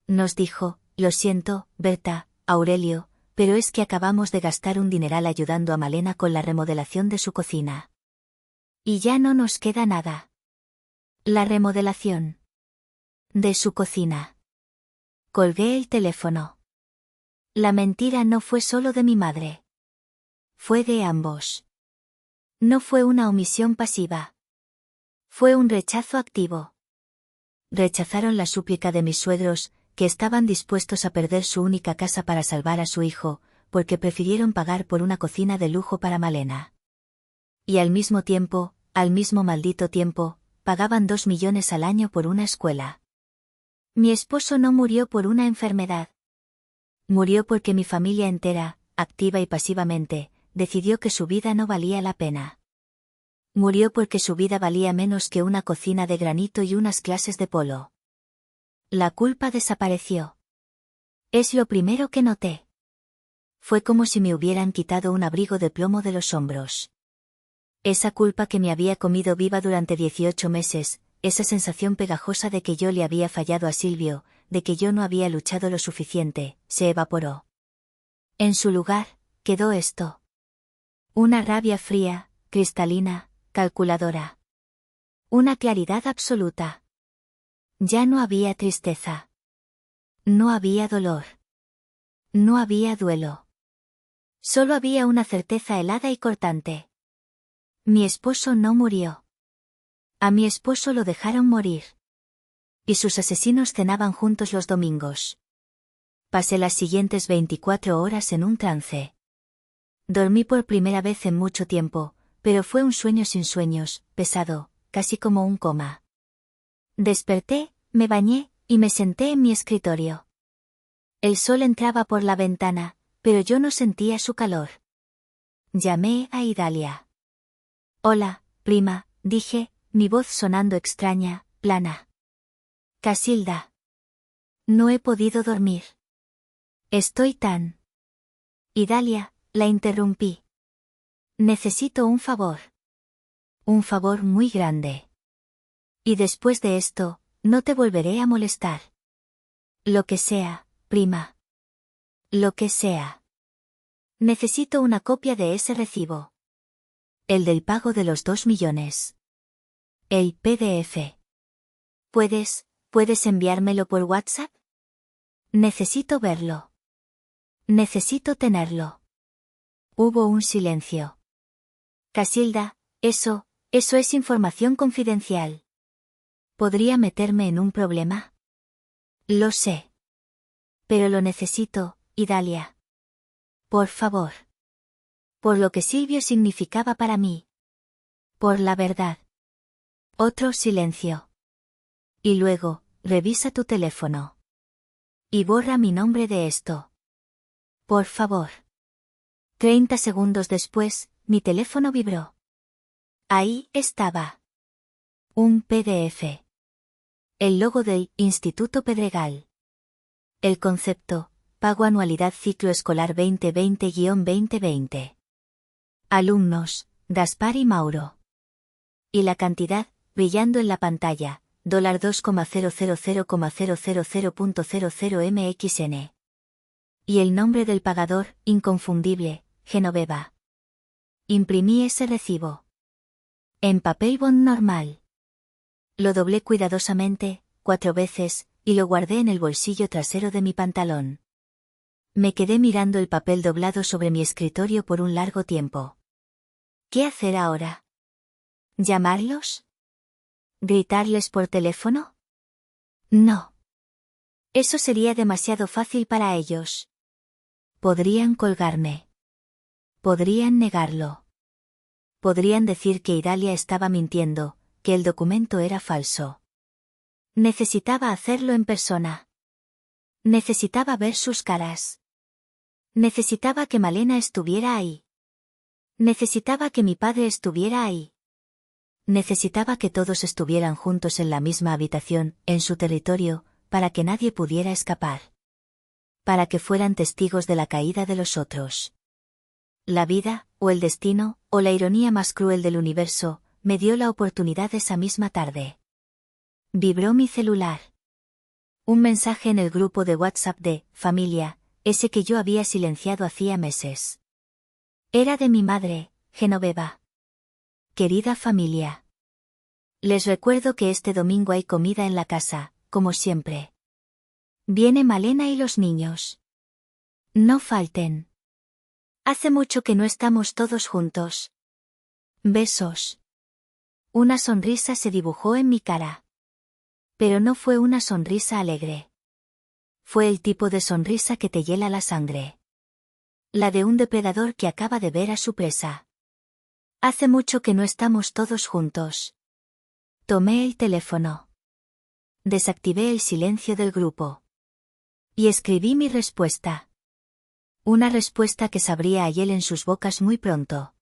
Nos dijo, lo siento, Berta, Aurelio, pero es que acabamos de gastar un dineral ayudando a Malena con la remodelación de su cocina. Y ya no nos queda nada. La remodelación. De su cocina. Colgué el teléfono. La mentira no fue solo de mi madre. Fue de ambos. No fue una omisión pasiva. Fue un rechazo activo. Rechazaron la súplica de mis suegros, que estaban dispuestos a perder su única casa para salvar a su hijo, porque prefirieron pagar por una cocina de lujo para Malena. Y al mismo tiempo, al mismo maldito tiempo, pagaban 2 millones al año por una escuela. Mi esposo no murió por una enfermedad. Murió porque mi familia entera, activa y pasivamente, decidió que su vida no valía la pena. Murió porque su vida valía menos que una cocina de granito y unas clases de polo. La culpa desapareció. Es lo primero que noté. Fue como si me hubieran quitado un abrigo de plomo de los hombros. Esa culpa que me había comido viva durante 18 meses, esa sensación pegajosa de que yo le había fallado a Silvio, de que yo no había luchado lo suficiente, se evaporó. En su lugar, quedó esto. Una rabia fría, cristalina, calculadora. Una claridad absoluta. Ya no había tristeza. No había dolor. No había duelo. Solo había una certeza helada y cortante. Mi esposo no murió. A mi esposo lo dejaron morir. Y sus asesinos cenaban juntos los domingos. Pasé las siguientes 24 horas en un trance. Dormí por primera vez en mucho tiempo, pero fue un sueño sin sueños, pesado, casi como un coma. Desperté, me bañé, y me senté en mi escritorio. El sol entraba por la ventana, pero yo no sentía su calor. Llamé a Idalia. Hola, prima, dije, mi voz sonando extraña, plana. Casilda. No he podido dormir. Estoy tan... Idalia, la interrumpí. Necesito un favor. Un favor muy grande. Y después de esto, no te volveré a molestar. Lo que sea, prima. Lo que sea. Necesito una copia de ese recibo. El del pago de los 2 millones. El PDF. ¿Puedes enviármelo por WhatsApp? Necesito verlo. Necesito tenerlo. Hubo un silencio. Casilda, eso es información confidencial. ¿Podría meterme en un problema? Lo sé. Pero lo necesito, Idalia. Por favor. Por lo que Silvio significaba para mí. Por la verdad. Otro silencio. Y luego, revisa tu teléfono. Y borra mi nombre de esto. Por favor. 30 segundos después, mi teléfono vibró. Ahí estaba. Un PDF. El logo del Instituto Pedregal. El concepto, pago anualidad ciclo escolar 2020-2020. Alumnos, Gaspar y Mauro. Y la cantidad, brillando en la pantalla, $2,000,000.00.00 Y el nombre del pagador, inconfundible, Genoveva. Imprimí ese recibo. En papel bond normal. Lo doblé cuidadosamente, 4 veces, y lo guardé en el bolsillo trasero de mi pantalón. Me quedé mirando el papel doblado sobre mi escritorio por un largo tiempo. ¿Qué hacer ahora? ¿Llamarlos? ¿Gritarles por teléfono? No. Eso sería demasiado fácil para ellos. Podrían colgarme. Podrían negarlo. Podrían decir que Idalia estaba mintiendo, que el documento era falso. Necesitaba hacerlo en persona. Necesitaba ver sus caras. Necesitaba que Malena estuviera ahí. Necesitaba que mi padre estuviera ahí. Necesitaba que todos estuvieran juntos en la misma habitación, en su territorio, para que nadie pudiera escapar. Para que fueran testigos de la caída de los otros. La vida, o el destino, o la ironía más cruel del universo, me dio la oportunidad esa misma tarde. Vibró mi celular. Un mensaje en el grupo de WhatsApp de familia, ese que yo había silenciado hacía meses. Era de mi madre, Genoveva. Querida familia. Les recuerdo que este domingo hay comida en la casa, como siempre. Viene Malena y los niños. No falten. Hace mucho que no estamos todos juntos. Besos. Una sonrisa se dibujó en mi cara. Pero no fue una sonrisa alegre. Fue el tipo de sonrisa que te hiela la sangre. La de un depredador que acaba de ver a su presa. Hace mucho que no estamos todos juntos. Tomé el teléfono. Desactivé el silencio del grupo. Y escribí mi respuesta. Una respuesta que sabría a hiel en sus bocas muy pronto.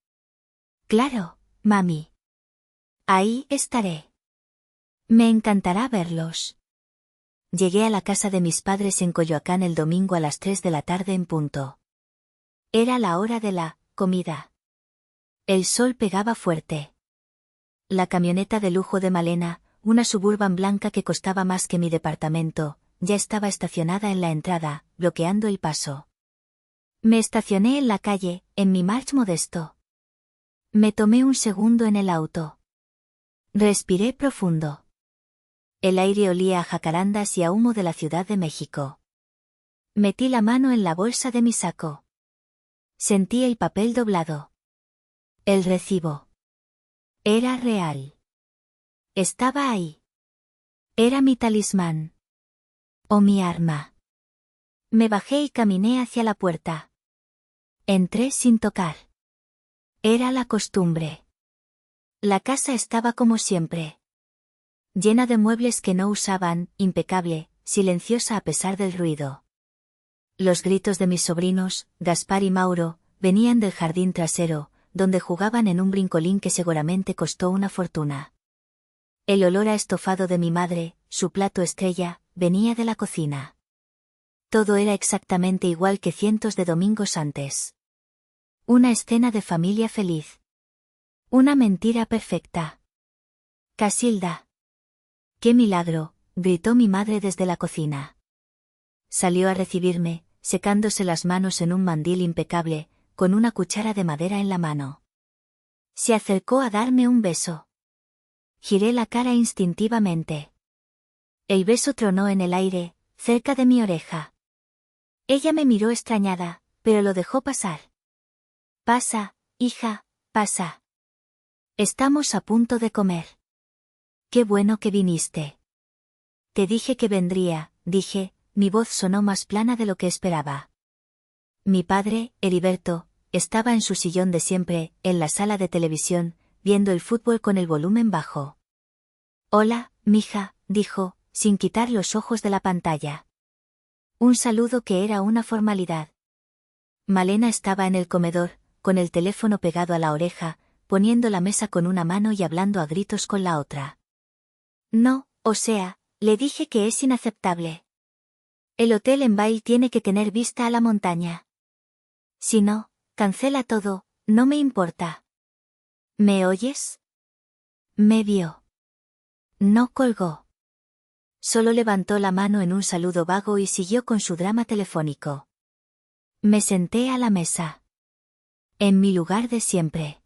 Claro, mami. Ahí estaré. Me encantará verlos. Llegué a la casa de mis padres en Coyoacán el domingo a las 3 de la tarde en punto. Era la hora de la comida. El sol pegaba fuerte. La camioneta de lujo de Malena, una Suburban blanca que costaba más que mi departamento, ya estaba estacionada en la entrada, bloqueando el paso. Me estacioné en la calle, en mi March modesto. Me tomé un segundo en el auto. Respiré profundo. El aire olía a jacarandas y a humo de la Ciudad de México. Metí la mano en la bolsa de mi saco. Sentí el papel doblado. El recibo. Era real. Estaba ahí. Era mi talismán. O mi arma. Me bajé y caminé hacia la puerta. Entré sin tocar. Era la costumbre. La casa estaba como siempre. Llena de muebles que no usaban, impecable, silenciosa a pesar del ruido. Los gritos de mis sobrinos, Gaspar y Mauro, venían del jardín trasero, donde jugaban en un brincolín que seguramente costó una fortuna. El olor a estofado de mi madre, su plato estrella, venía de la cocina. Todo era exactamente igual que cientos de domingos antes. Una escena de familia feliz. Una mentira perfecta. Casilda. ¡Qué milagro!, gritó mi madre desde la cocina. Salió a recibirme, secándose las manos en un mandil impecable, con una cuchara de madera en la mano. Se acercó a darme un beso. Giré la cara instintivamente. El beso tronó en el aire, cerca de mi oreja. Ella me miró extrañada, pero lo dejó pasar. Pasa, hija, pasa. Estamos a punto de comer. Qué bueno que viniste. Te dije que vendría, dije, mi voz sonó más plana de lo que esperaba. Mi padre, Heriberto, estaba en su sillón de siempre, en la sala de televisión, viendo el fútbol con el volumen bajo. Hola, mija, dijo, sin quitar los ojos de la pantalla. Un saludo que era una formalidad. Malena estaba en el comedor, con el teléfono pegado a la oreja, poniendo la mesa con una mano y hablando a gritos con la otra. No, o sea, le dije que es inaceptable. El hotel en Vail tiene que tener vista a la montaña. Si no, cancela todo, no me importa. ¿Me oyes? Me vio. No colgó. Solo levantó la mano en un saludo vago y siguió con su drama telefónico. Me senté a la mesa. En mi lugar de siempre.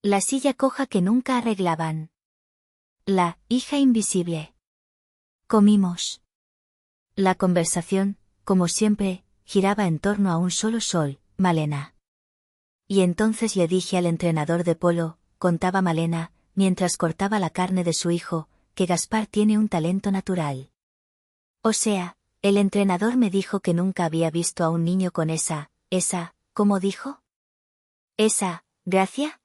La silla coja que nunca arreglaban. La hija invisible. Comimos. La conversación, como siempre, giraba en torno a un solo sol, Malena. Y entonces le dije al entrenador de polo, contaba Malena, mientras cortaba la carne de su hijo, que Gaspar tiene un talento natural. O sea, el entrenador me dijo que nunca había visto a un niño con ¿cómo dijo? ¿Esa gracia?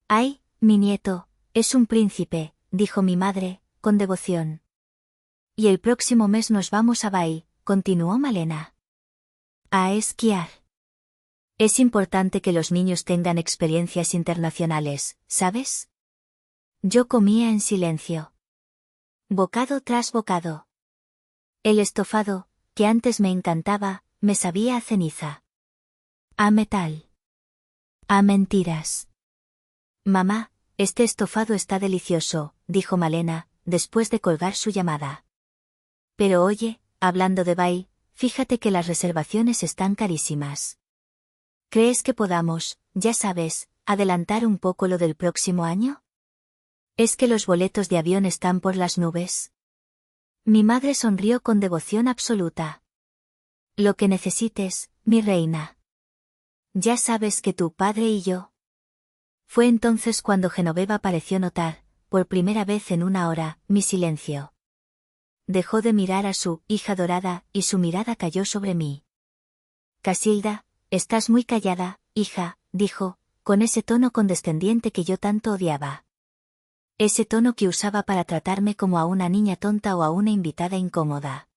Ay, mi nieto, es un príncipe, dijo mi madre, con devoción. Y el próximo mes nos vamos a Vail, continuó Malena. A esquiar. Es importante que los niños tengan experiencias internacionales, ¿sabes? Yo comía en silencio. Bocado tras bocado. El estofado, que antes me encantaba, me sabía a ceniza. A metal. A mentiras. Mamá, este estofado está delicioso, dijo Malena, después de colgar su llamada. Pero oye, hablando de Vail, fíjate que las reservaciones están carísimas. ¿Crees que podamos, ya sabes, adelantar un poco lo del próximo año? ¿Es que los boletos de avión están por las nubes? Mi madre sonrió con devoción absoluta. Lo que necesites, mi reina. Ya sabes que tu padre y yo. Fue entonces cuando Genoveva pareció notar, por primera vez en una hora, mi silencio. Dejó de mirar a su hija dorada y su mirada cayó sobre mí. Casilda, estás muy callada, hija, dijo, con ese tono condescendiente que yo tanto odiaba. Ese tono que usaba para tratarme como a una niña tonta o a una invitada incómoda.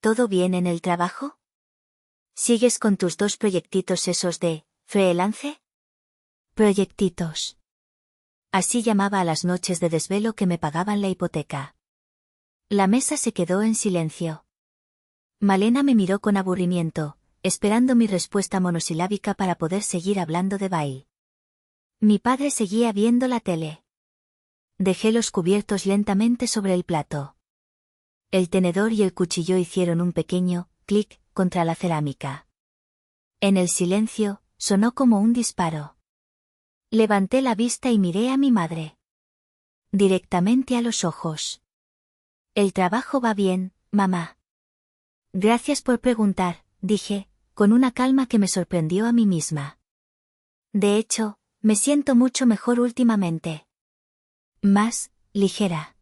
¿Todo bien en el trabajo? ¿Sigues con tus 2 proyectitos esos de freelance? Proyectitos. Así llamaba a las noches de desvelo que me pagaban la hipoteca. La mesa se quedó en silencio. Malena me miró con aburrimiento, esperando mi respuesta monosilábica para poder seguir hablando de Vail. Mi padre seguía viendo la tele. Dejé los cubiertos lentamente sobre el plato. El tenedor y el cuchillo hicieron un pequeño clic contra la cerámica. En el silencio, sonó como un disparo. Levanté la vista y miré a mi madre. Directamente a los ojos. El trabajo va bien, mamá. Gracias por preguntar, dije, con una calma que me sorprendió a mí misma. De hecho, me siento mucho mejor últimamente. Más ligera.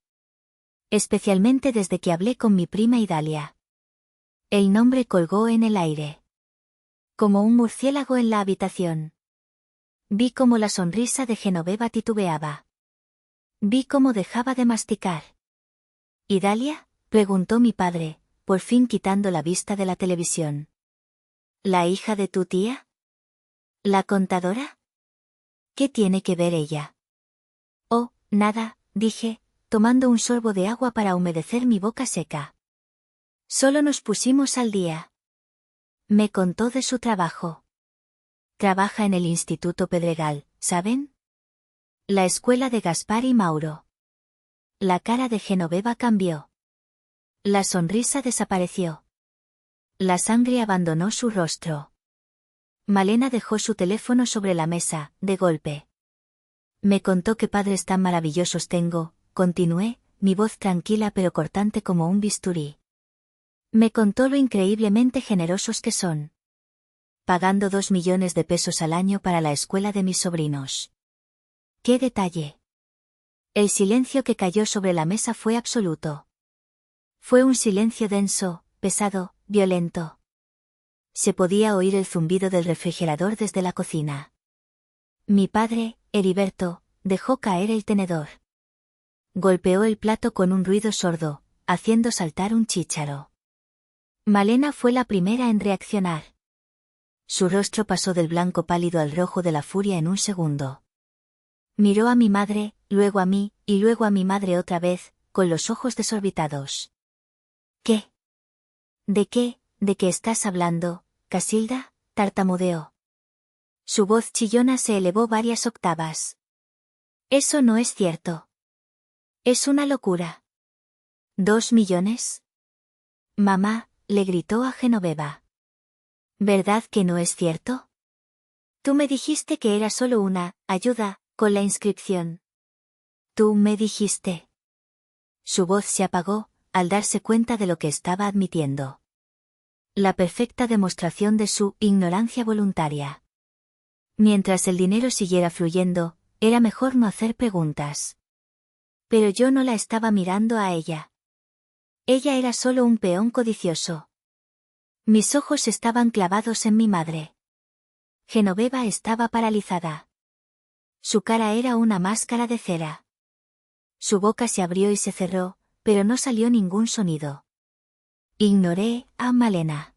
Especialmente desde que hablé con mi prima Idalia. El nombre colgó en el aire. Como un murciélago en la habitación. Vi cómo la sonrisa de Genoveva titubeaba. Vi cómo dejaba de masticar. ¿Idalia?, preguntó mi padre, por fin quitando la vista de la televisión. ¿La hija de tu tía? ¿La contadora? ¿Qué tiene que ver ella? Oh, nada, dije, tomando un sorbo de agua para humedecer mi boca seca. Solo nos pusimos al día. Me contó de su trabajo. Trabaja en el Instituto Pedregal, ¿saben? La escuela de Gaspar y Mauro. La cara de Genoveva cambió. La sonrisa desapareció. La sangre abandonó su rostro. Malena dejó su teléfono sobre la mesa, de golpe. Me contó qué padres tan maravillosos tengo, continué, mi voz tranquila pero cortante como un bisturí. Me contó lo increíblemente generosos que son. Pagando 2 millones de pesos al año para la escuela de mis sobrinos. ¡Qué detalle! El silencio que cayó sobre la mesa fue absoluto. Fue un silencio denso, pesado, violento. Se podía oír el zumbido del refrigerador desde la cocina. Mi padre, Heriberto, dejó caer el tenedor. Golpeó el plato con un ruido sordo, haciendo saltar un chícharo. Malena fue la primera en reaccionar. Su rostro pasó del blanco pálido al rojo de la furia en un segundo. Miró a mi madre, luego a mí, y luego a mi madre otra vez, con los ojos desorbitados. ¿Qué? ¿De qué estás hablando, Casilda?, tartamudeó. Su voz chillona se elevó varias octavas. Eso no es cierto. Es una locura. ¿2 millones? Mamá, le gritó a Genoveva. ¿Verdad que no es cierto? Tú me dijiste que era solo una ayuda con la inscripción. Tú me dijiste. Su voz se apagó, al darse cuenta de lo que estaba admitiendo. La perfecta demostración de su ignorancia voluntaria. Mientras el dinero siguiera fluyendo, era mejor no hacer preguntas. Pero yo no la estaba mirando a ella. Ella era solo un peón codicioso. Mis ojos estaban clavados en mi madre. Genoveva estaba paralizada. Su cara era una máscara de cera. Su boca se abrió y se cerró, pero no salió ningún sonido. Ignoré a Malena.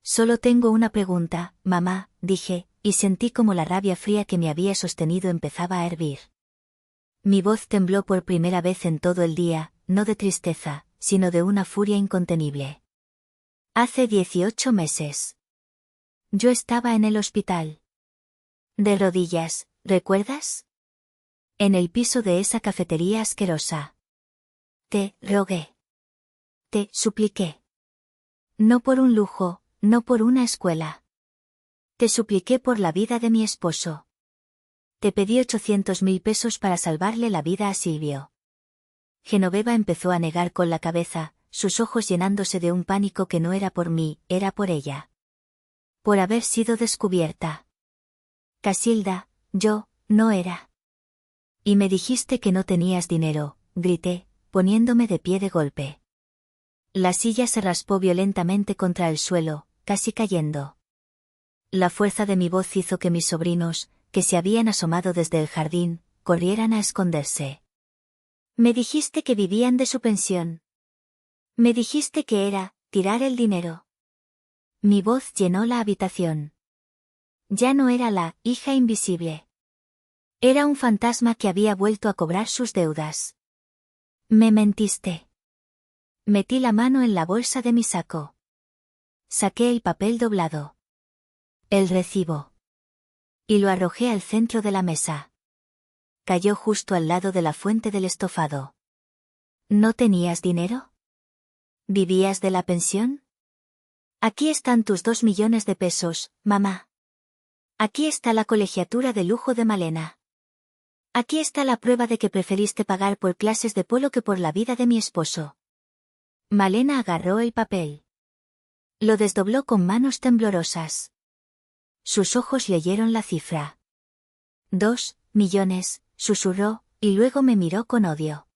Solo tengo una pregunta, mamá, dije, y sentí como la rabia fría que me había sostenido empezaba a hervir. Mi voz tembló por primera vez en todo el día, no de tristeza, sino de una furia incontenible. Hace 18 meses. Yo estaba en el hospital. De rodillas, ¿recuerdas? En el piso de esa cafetería asquerosa. Te rogué. Te supliqué. No por un lujo, no por una escuela. Te supliqué por la vida de mi esposo. Te pedí 800.000 pesos para salvarle la vida a Silvio. Genoveva empezó a negar con la cabeza, sus ojos llenándose de un pánico que no era por mí, era por ella. Por haber sido descubierta. Casilda, yo, no era. Y me dijiste que no tenías dinero, grité, poniéndome de pie de golpe. La silla se raspó violentamente contra el suelo, casi cayendo. La fuerza de mi voz hizo que mis sobrinos, que se habían asomado desde el jardín, corrieran a esconderse. Me dijiste que vivían de su pensión. Me dijiste que era tirar el dinero. Mi voz llenó la habitación. Ya no era la hija invisible. Era un fantasma que había vuelto a cobrar sus deudas. Me mentiste. Metí la mano en la bolsa de mi saco. Saqué el papel doblado. El recibo. Y lo arrojé al centro de la mesa. Cayó justo al lado de la fuente del estofado. ¿No tenías dinero? ¿Vivías de la pensión? Aquí están tus 2 millones de pesos, mamá. Aquí está la colegiatura de lujo de Malena. Aquí está la prueba de que preferiste pagar por clases de polo que por la vida de mi esposo. Malena agarró el papel. Lo desdobló con manos temblorosas. Sus ojos leyeron la cifra. 2 millones, susurró, y luego me miró con odio.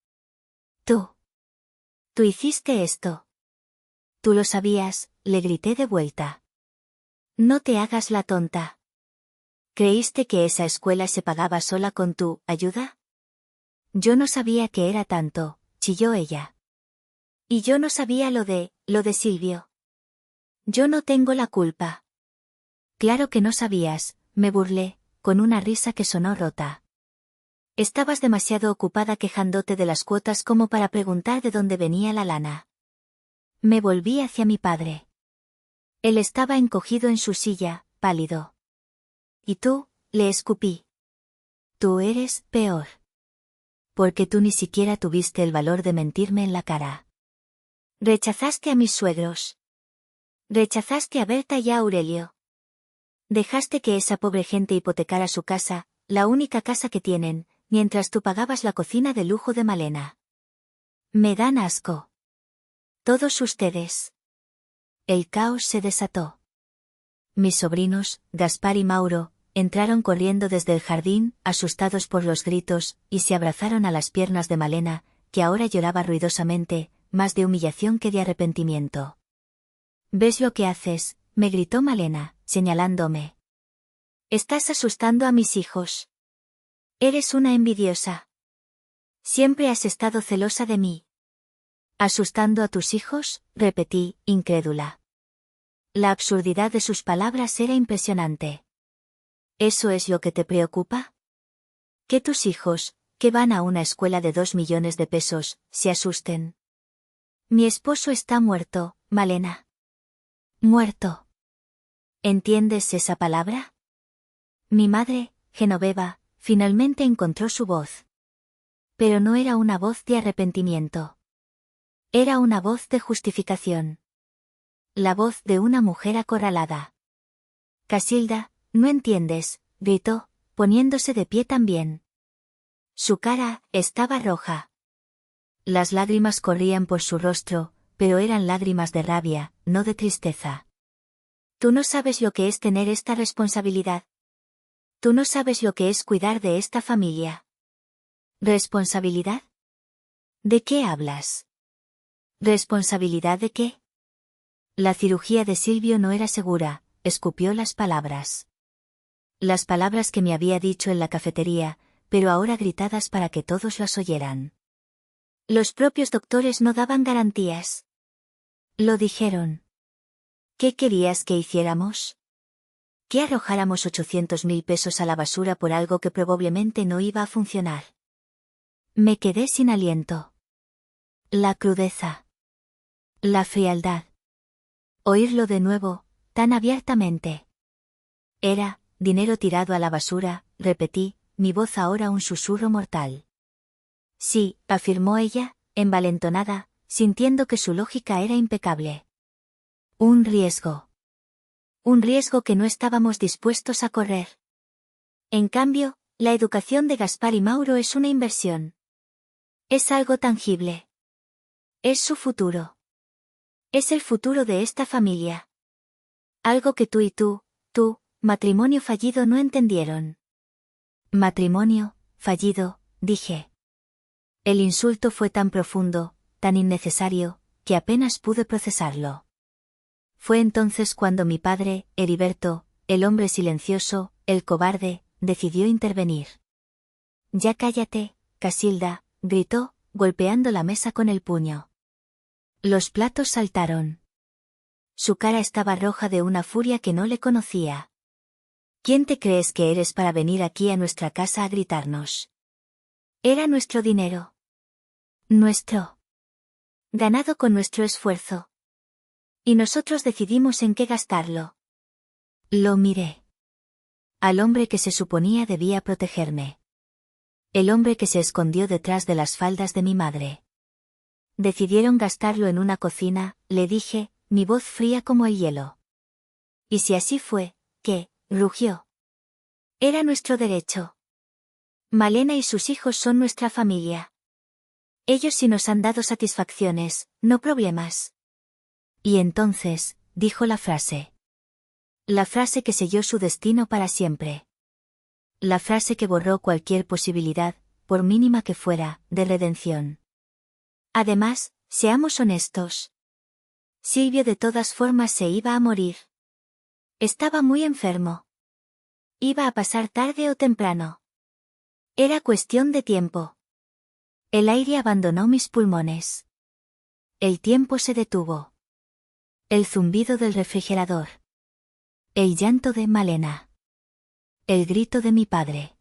Tú hiciste esto. Tú lo sabías, le grité de vuelta. No te hagas la tonta. ¿Creíste que esa escuela se pagaba sola con tu ayuda? Yo no sabía que era tanto, chilló ella. Y yo no sabía lo de Silvio. Yo no tengo la culpa. Claro que no sabías, me burlé, con una risa que sonó rota. Estabas demasiado ocupada quejándote de las cuotas como para preguntar de dónde venía la lana. Me volví hacia mi padre. Él estaba encogido en su silla, pálido. ¿Y tú?, le escupí. Tú eres peor. Porque tú ni siquiera tuviste el valor de mentirme en la cara. Rechazaste a mis suegros. Rechazaste a Berta y a Aurelio. Dejaste que esa pobre gente hipotecara su casa, la única casa que tienen, mientras tú pagabas la cocina de lujo de Malena. Me dan asco. Todos ustedes. El caos se desató. Mis sobrinos, Gaspar y Mauro, entraron corriendo desde el jardín, asustados por los gritos, y se abrazaron a las piernas de Malena, que ahora lloraba ruidosamente, más de humillación que de arrepentimiento. «¿Ves lo que haces?», me gritó Malena, señalándome. «Estás asustando a mis hijos. Eres una envidiosa. Siempre has estado celosa de mí». «¿Asustando a tus hijos?», repetí, incrédula. La absurdidad de sus palabras era impresionante. «¿Eso es lo que te preocupa? ¿Que tus hijos, que van a una escuela de 2 millones de pesos, se asusten? Mi esposo está muerto, Malena». «¿Muerto? ¿Entiendes esa palabra?». Mi madre, Genoveva, finalmente encontró su voz. Pero no era una voz de arrepentimiento. Era una voz de justificación. La voz de una mujer acorralada. «Casilda, no entiendes», gritó, poniéndose de pie también. Su cara estaba roja. Las lágrimas corrían por su rostro, pero eran lágrimas de rabia, no de tristeza. «Tú no sabes lo que es tener esta responsabilidad. Tú no sabes lo que es cuidar de esta familia». «¿Responsabilidad? ¿De qué hablas?». «¿Responsabilidad de qué?». La cirugía de Silvio no era segura, escupió las palabras. Las palabras que me había dicho en la cafetería, pero ahora gritadas para que todos las oyeran. Los propios doctores no daban garantías. Lo dijeron. ¿Qué querías que hiciéramos? ¿Que arrojáramos 800.000 pesos a la basura por algo que probablemente no iba a funcionar? Me quedé sin aliento. La crudeza. La frialdad. Oírlo de nuevo, tan abiertamente. Era dinero tirado a la basura, repetí, mi voz ahora un susurro mortal. Sí, afirmó ella, envalentonada, sintiendo que su lógica era impecable. Un riesgo. Un riesgo que no estábamos dispuestos a correr. En cambio, la educación de Gaspar y Mauro es una inversión. Es algo tangible. Es su futuro. Es el futuro de esta familia. Algo que tú y tú, matrimonio fallido, no entendieron. Matrimonio fallido, dije. El insulto fue tan profundo, tan innecesario, que apenas pude procesarlo. Fue entonces cuando mi padre, Heriberto, el hombre silencioso, el cobarde, decidió intervenir. «Ya cállate, Casilda», gritó, golpeando la mesa con el puño. Los platos saltaron. Su cara estaba roja de una furia que no le conocía. «¿Quién te crees que eres para venir aquí a nuestra casa a gritarnos? Era nuestro dinero. Nuestro. Ganado con nuestro esfuerzo. Y nosotros decidimos en qué gastarlo». Lo miré. Al hombre que se suponía debía protegerme. El hombre que se escondió detrás de las faldas de mi madre. Decidieron gastarlo en una cocina, le dije, mi voz fría como el hielo. «¿Y si así fue, qué?», rugió. «Era nuestro derecho. Malena y sus hijos son nuestra familia. Ellos sí nos han dado satisfacciones, no problemas». Y entonces, dijo la frase. La frase que selló su destino para siempre. La frase que borró cualquier posibilidad, por mínima que fuera, de redención. Además, seamos honestos. Silvio de todas formas se iba a morir. Estaba muy enfermo. Iba a pasar tarde o temprano. Era cuestión de tiempo. El aire abandonó mis pulmones. El tiempo se detuvo. El zumbido del refrigerador. El llanto de Malena. El grito de mi padre.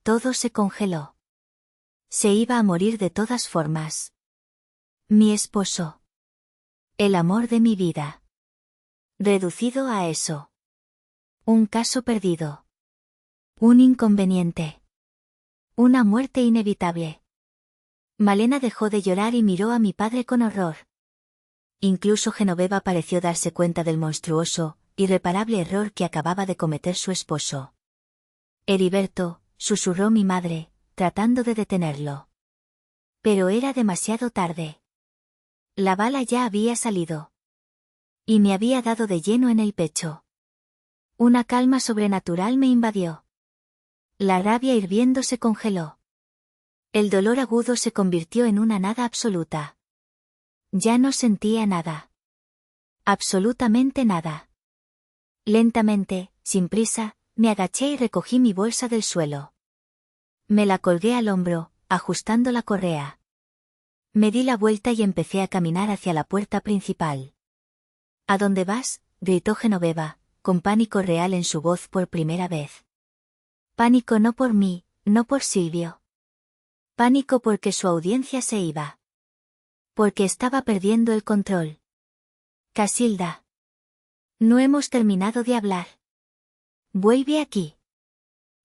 Todo se congeló. Se iba a morir de todas formas. Mi esposo. El amor de mi vida. Reducido a eso. Un caso perdido. Un inconveniente. Una muerte inevitable. Malena dejó de llorar y miró a mi padre con horror. Incluso Genoveva pareció darse cuenta del monstruoso, irreparable error que acababa de cometer su esposo. «Heriberto», susurró mi madre, tratando de detenerlo. Pero era demasiado tarde. La bala ya había salido. Y me había dado de lleno en el pecho. Una calma sobrenatural me invadió. La rabia hirviendo se congeló. El dolor agudo se convirtió en una nada absoluta. Ya no sentía nada. Absolutamente nada. Lentamente, sin prisa, me agaché y recogí mi bolsa del suelo. Me la colgué al hombro, ajustando la correa. Me di la vuelta y empecé a caminar hacia la puerta principal. ¿A dónde vas?, gritó Genoveva, con pánico real en su voz por primera vez. Pánico no por mí, no por Silvio. Pánico porque su audiencia se iba. Porque estaba perdiendo el control. Casilda. No hemos terminado de hablar. Vuelve aquí.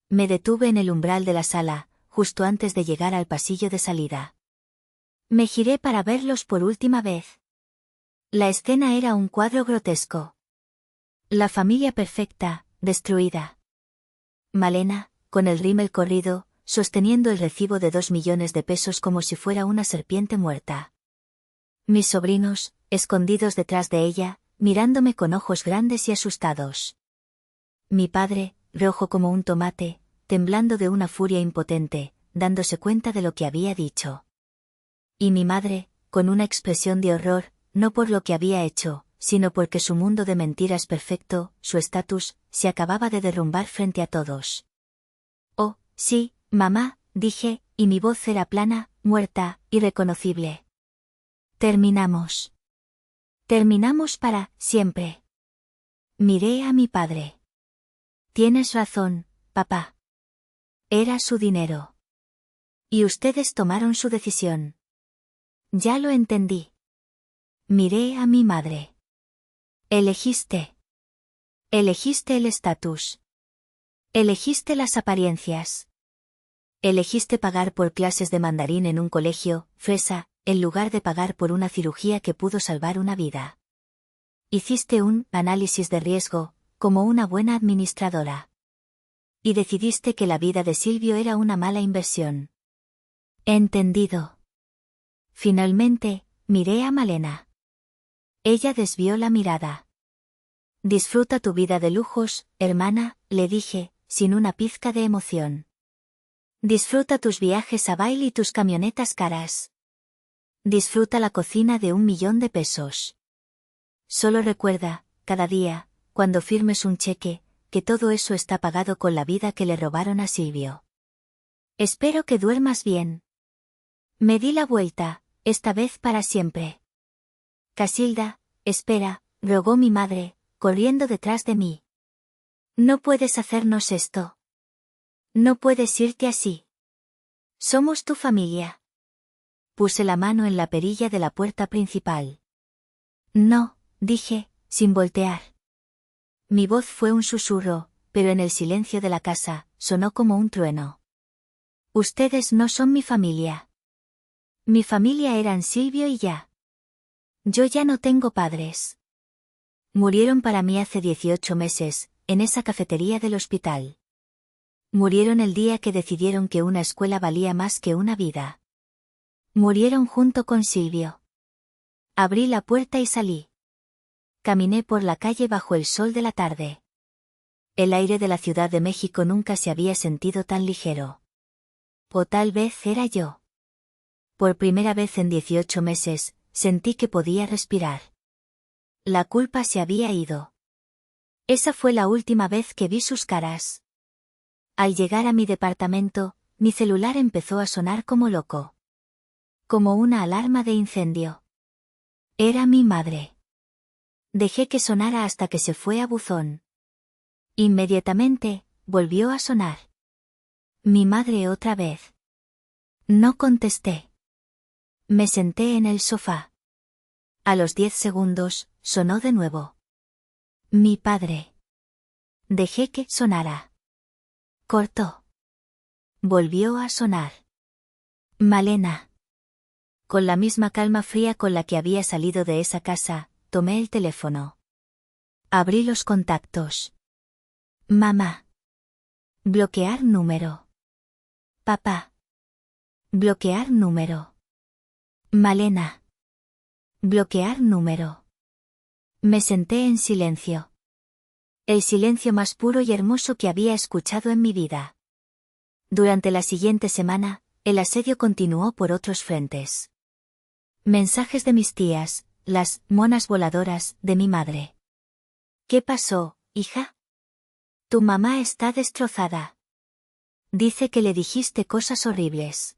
Me detuve en el umbral de la sala, justo antes de llegar al pasillo de salida. Me giré para verlos por última vez. La escena era un cuadro grotesco. La familia perfecta, destruida. Malena, con el rímel corrido, sosteniendo el recibo de 2 millones de pesos como si fuera una serpiente muerta. Mis sobrinos, escondidos detrás de ella, mirándome con ojos grandes y asustados. Mi padre, rojo como un tomate, temblando de una furia impotente, dándose cuenta de lo que había dicho. Y mi madre, con una expresión de horror, no por lo que había hecho, sino porque su mundo de mentiras perfecto, su estatus, se acababa de derrumbar frente a todos. Oh, sí, mamá, dije, y mi voz era plana, muerta, irreconocible. Terminamos. Terminamos para siempre. Miré a mi padre. Tienes razón, papá. Era su dinero. Y ustedes tomaron su decisión. Ya lo entendí. Miré a mi madre. Elegiste. Elegiste el estatus. Elegiste las apariencias. Elegiste pagar por clases de mandarín en un colegio, fresa, en lugar de pagar por una cirugía que pudo salvar una vida. Hiciste un análisis de riesgo, como una buena administradora. Y decidiste que la vida de Silvio era una mala inversión. Entendido. Finalmente, miré a Malena. Ella desvió la mirada. Disfruta tu vida de lujos, hermana, le dije, sin una pizca de emoción. Disfruta tus viajes a baile y tus camionetas caras. Disfruta la cocina de 1 millón de pesos. Solo recuerda, cada día, cuando firmes un cheque, que todo eso está pagado con la vida que le robaron a Silvio. Espero que duermas bien. Me di la vuelta, esta vez para siempre. Casilda, espera, rogó mi madre, corriendo detrás de mí. No puedes hacernos esto. No puedes irte así. Somos tu familia. Puse la mano en la perilla de la puerta principal. No, dije, sin voltear. Mi voz fue un susurro, pero en el silencio de la casa, sonó como un trueno. Ustedes no son mi familia. Mi familia eran Silvio y ya. Yo ya no tengo padres. Murieron para mí hace 18 meses, en esa cafetería del hospital. Murieron el día que decidieron que una escuela valía más que una vida. Murieron junto con Silvio. Abrí la puerta y salí. Caminé por la calle bajo el sol de la tarde. El aire de la Ciudad de México nunca se había sentido tan ligero. O tal vez era yo. Por primera vez en 18 meses, sentí que podía respirar. La culpa se había ido. Esa fue la última vez que vi sus caras. Al llegar a mi departamento, mi celular empezó a sonar como loco. Como una alarma de incendio. Era mi madre. Dejé que sonara hasta que se fue a buzón. Inmediatamente, volvió a sonar. Mi madre otra vez. No contesté. Me senté en el sofá. A los 10 segundos, sonó de nuevo. Mi padre. Dejé que sonara. Cortó. Volvió a sonar. Malena. Con la misma calma fría con la que había salido de esa casa, tomé el teléfono. Abrí los contactos. Mamá. Bloquear número. Papá. Bloquear número. Malena. Bloquear número. Me senté en silencio. El silencio más puro y hermoso que había escuchado en mi vida. Durante la siguiente semana, el asedio continuó por otros frentes. Mensajes de mis tías, las monas voladoras de mi madre. ¿Qué pasó, hija? Tu mamá está destrozada. Dice que le dijiste cosas horribles.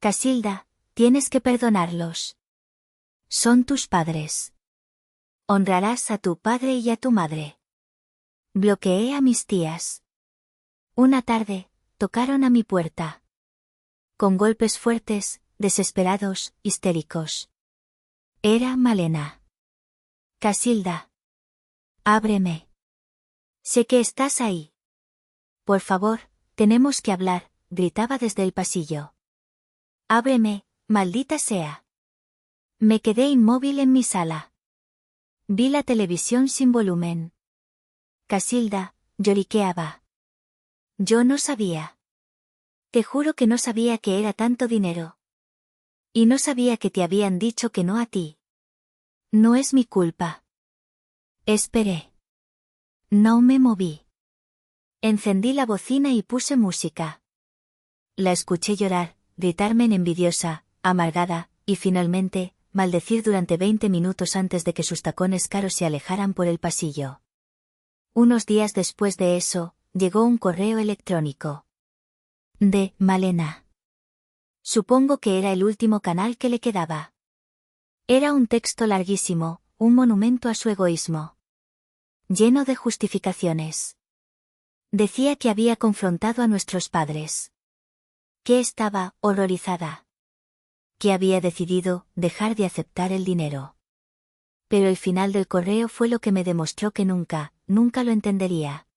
Casilda, tienes que perdonarlos. Son tus padres. Honrarás a tu padre y a tu madre. Bloqueé a mis tías. Una tarde, tocaron a mi puerta. Con golpes fuertes, desesperados, histéricos. Era Malena. Casilda. Ábreme. Sé que estás ahí. Por favor, tenemos que hablar, gritaba desde el pasillo. Ábreme, maldita sea. Me quedé inmóvil en mi sala. Vi la televisión sin volumen. Casilda, lloriqueaba. Yo no sabía. Te juro que no sabía que era tanto dinero. Y no sabía que te habían dicho que no a ti. No es mi culpa. Esperé. No me moví. Encendí la bocina y puse música. La escuché llorar, gritarme en envidiosa, amargada, y finalmente, maldecir durante 20 minutos antes de que sus tacones caros se alejaran por el pasillo. Unos días después de eso, llegó un correo electrónico. De Malena. Supongo que era el último canal que le quedaba. Era un texto larguísimo, un monumento a su egoísmo. Lleno de justificaciones. Decía que había confrontado a nuestros padres. Que estaba horrorizada. Que había decidido dejar de aceptar el dinero. Pero el final del correo fue lo que me demostró que nunca lo entendería.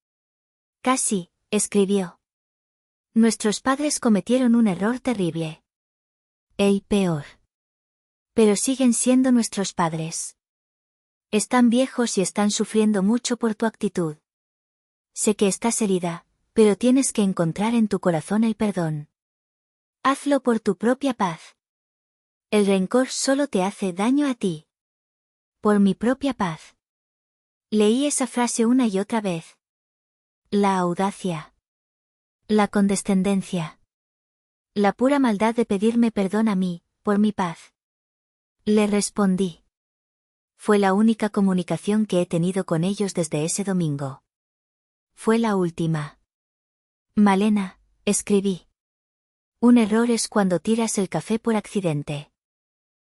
Casi, escribió. Nuestros padres cometieron un error terrible. El peor. Pero siguen siendo nuestros padres. Están viejos y están sufriendo mucho por tu actitud. Sé que estás herida, pero tienes que encontrar en tu corazón el perdón. Hazlo por tu propia paz. El rencor solo te hace daño a ti. Por mi propia paz. Leí esa frase una y otra vez. La audacia. La condescendencia. La pura maldad de pedirme perdón a mí, por mi paz. Le respondí. Fue la única comunicación que he tenido con ellos desde ese domingo. Fue la última. Malena, escribí. Un error es cuando tiras el café por accidente.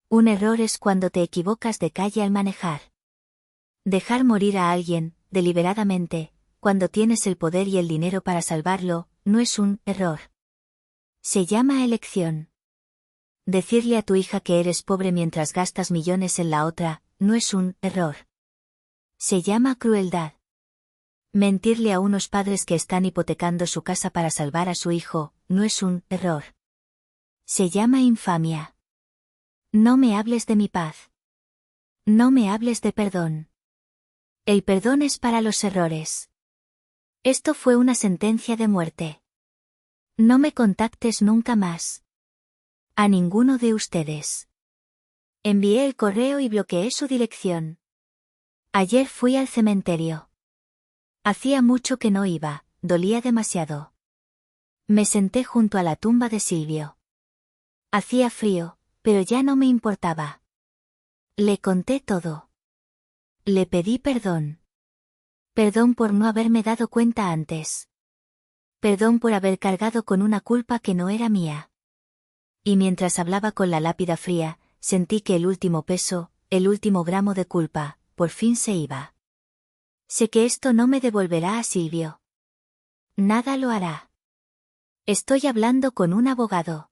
Un error es cuando te equivocas de calle al manejar. Dejar morir a alguien, deliberadamente, cuando tienes el poder y el dinero para salvarlo, no es un error. Se llama elección. Decirle a tu hija que eres pobre mientras gastas millones en la otra, no es un error. Se llama crueldad. Mentirle a unos padres que están hipotecando su casa para salvar a su hijo, no es un error. Se llama infamia. No me hables de mi paz. No me hables de perdón. El perdón es para los errores. Esto fue una sentencia de muerte. No me contactes nunca más. A ninguno de ustedes. Envié el correo y bloqueé su dirección. Ayer fui al cementerio. Hacía mucho que no iba, dolía demasiado. Me senté junto a la tumba de Silvio. Hacía frío, pero ya no me importaba. Le conté todo. Le pedí perdón. Perdón por no haberme dado cuenta antes. Perdón por haber cargado con una culpa que no era mía. Y mientras hablaba con la lápida fría, sentí que el último peso, el último gramo de culpa, por fin se iba. Sé que esto no me devolverá a Silvio. Nada lo hará. Estoy hablando con un abogado.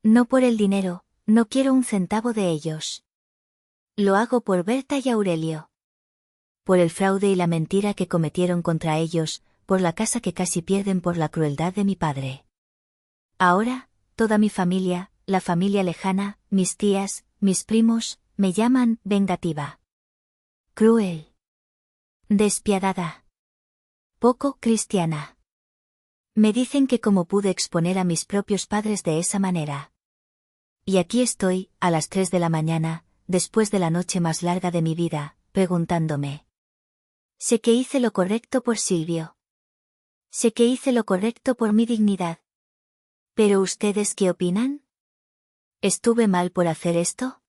No por el dinero, no quiero un centavo de ellos. Lo hago por Berta y Aurelio. Por el fraude y la mentira que cometieron contra ellos, por la casa que casi pierden por la crueldad de mi padre. Ahora, toda mi familia, la familia lejana, mis tías, mis primos, me llaman vengativa. Cruel. Despiadada. Poco cristiana. Me dicen que cómo pude exponer a mis propios padres de esa manera. Y aquí estoy, a las 3 de la mañana, después de la noche más larga de mi vida, preguntándome. Sé que hice lo correcto por Silvio. Sé que hice lo correcto por mi dignidad. ¿Pero ustedes qué opinan? ¿Estuve mal por hacer esto?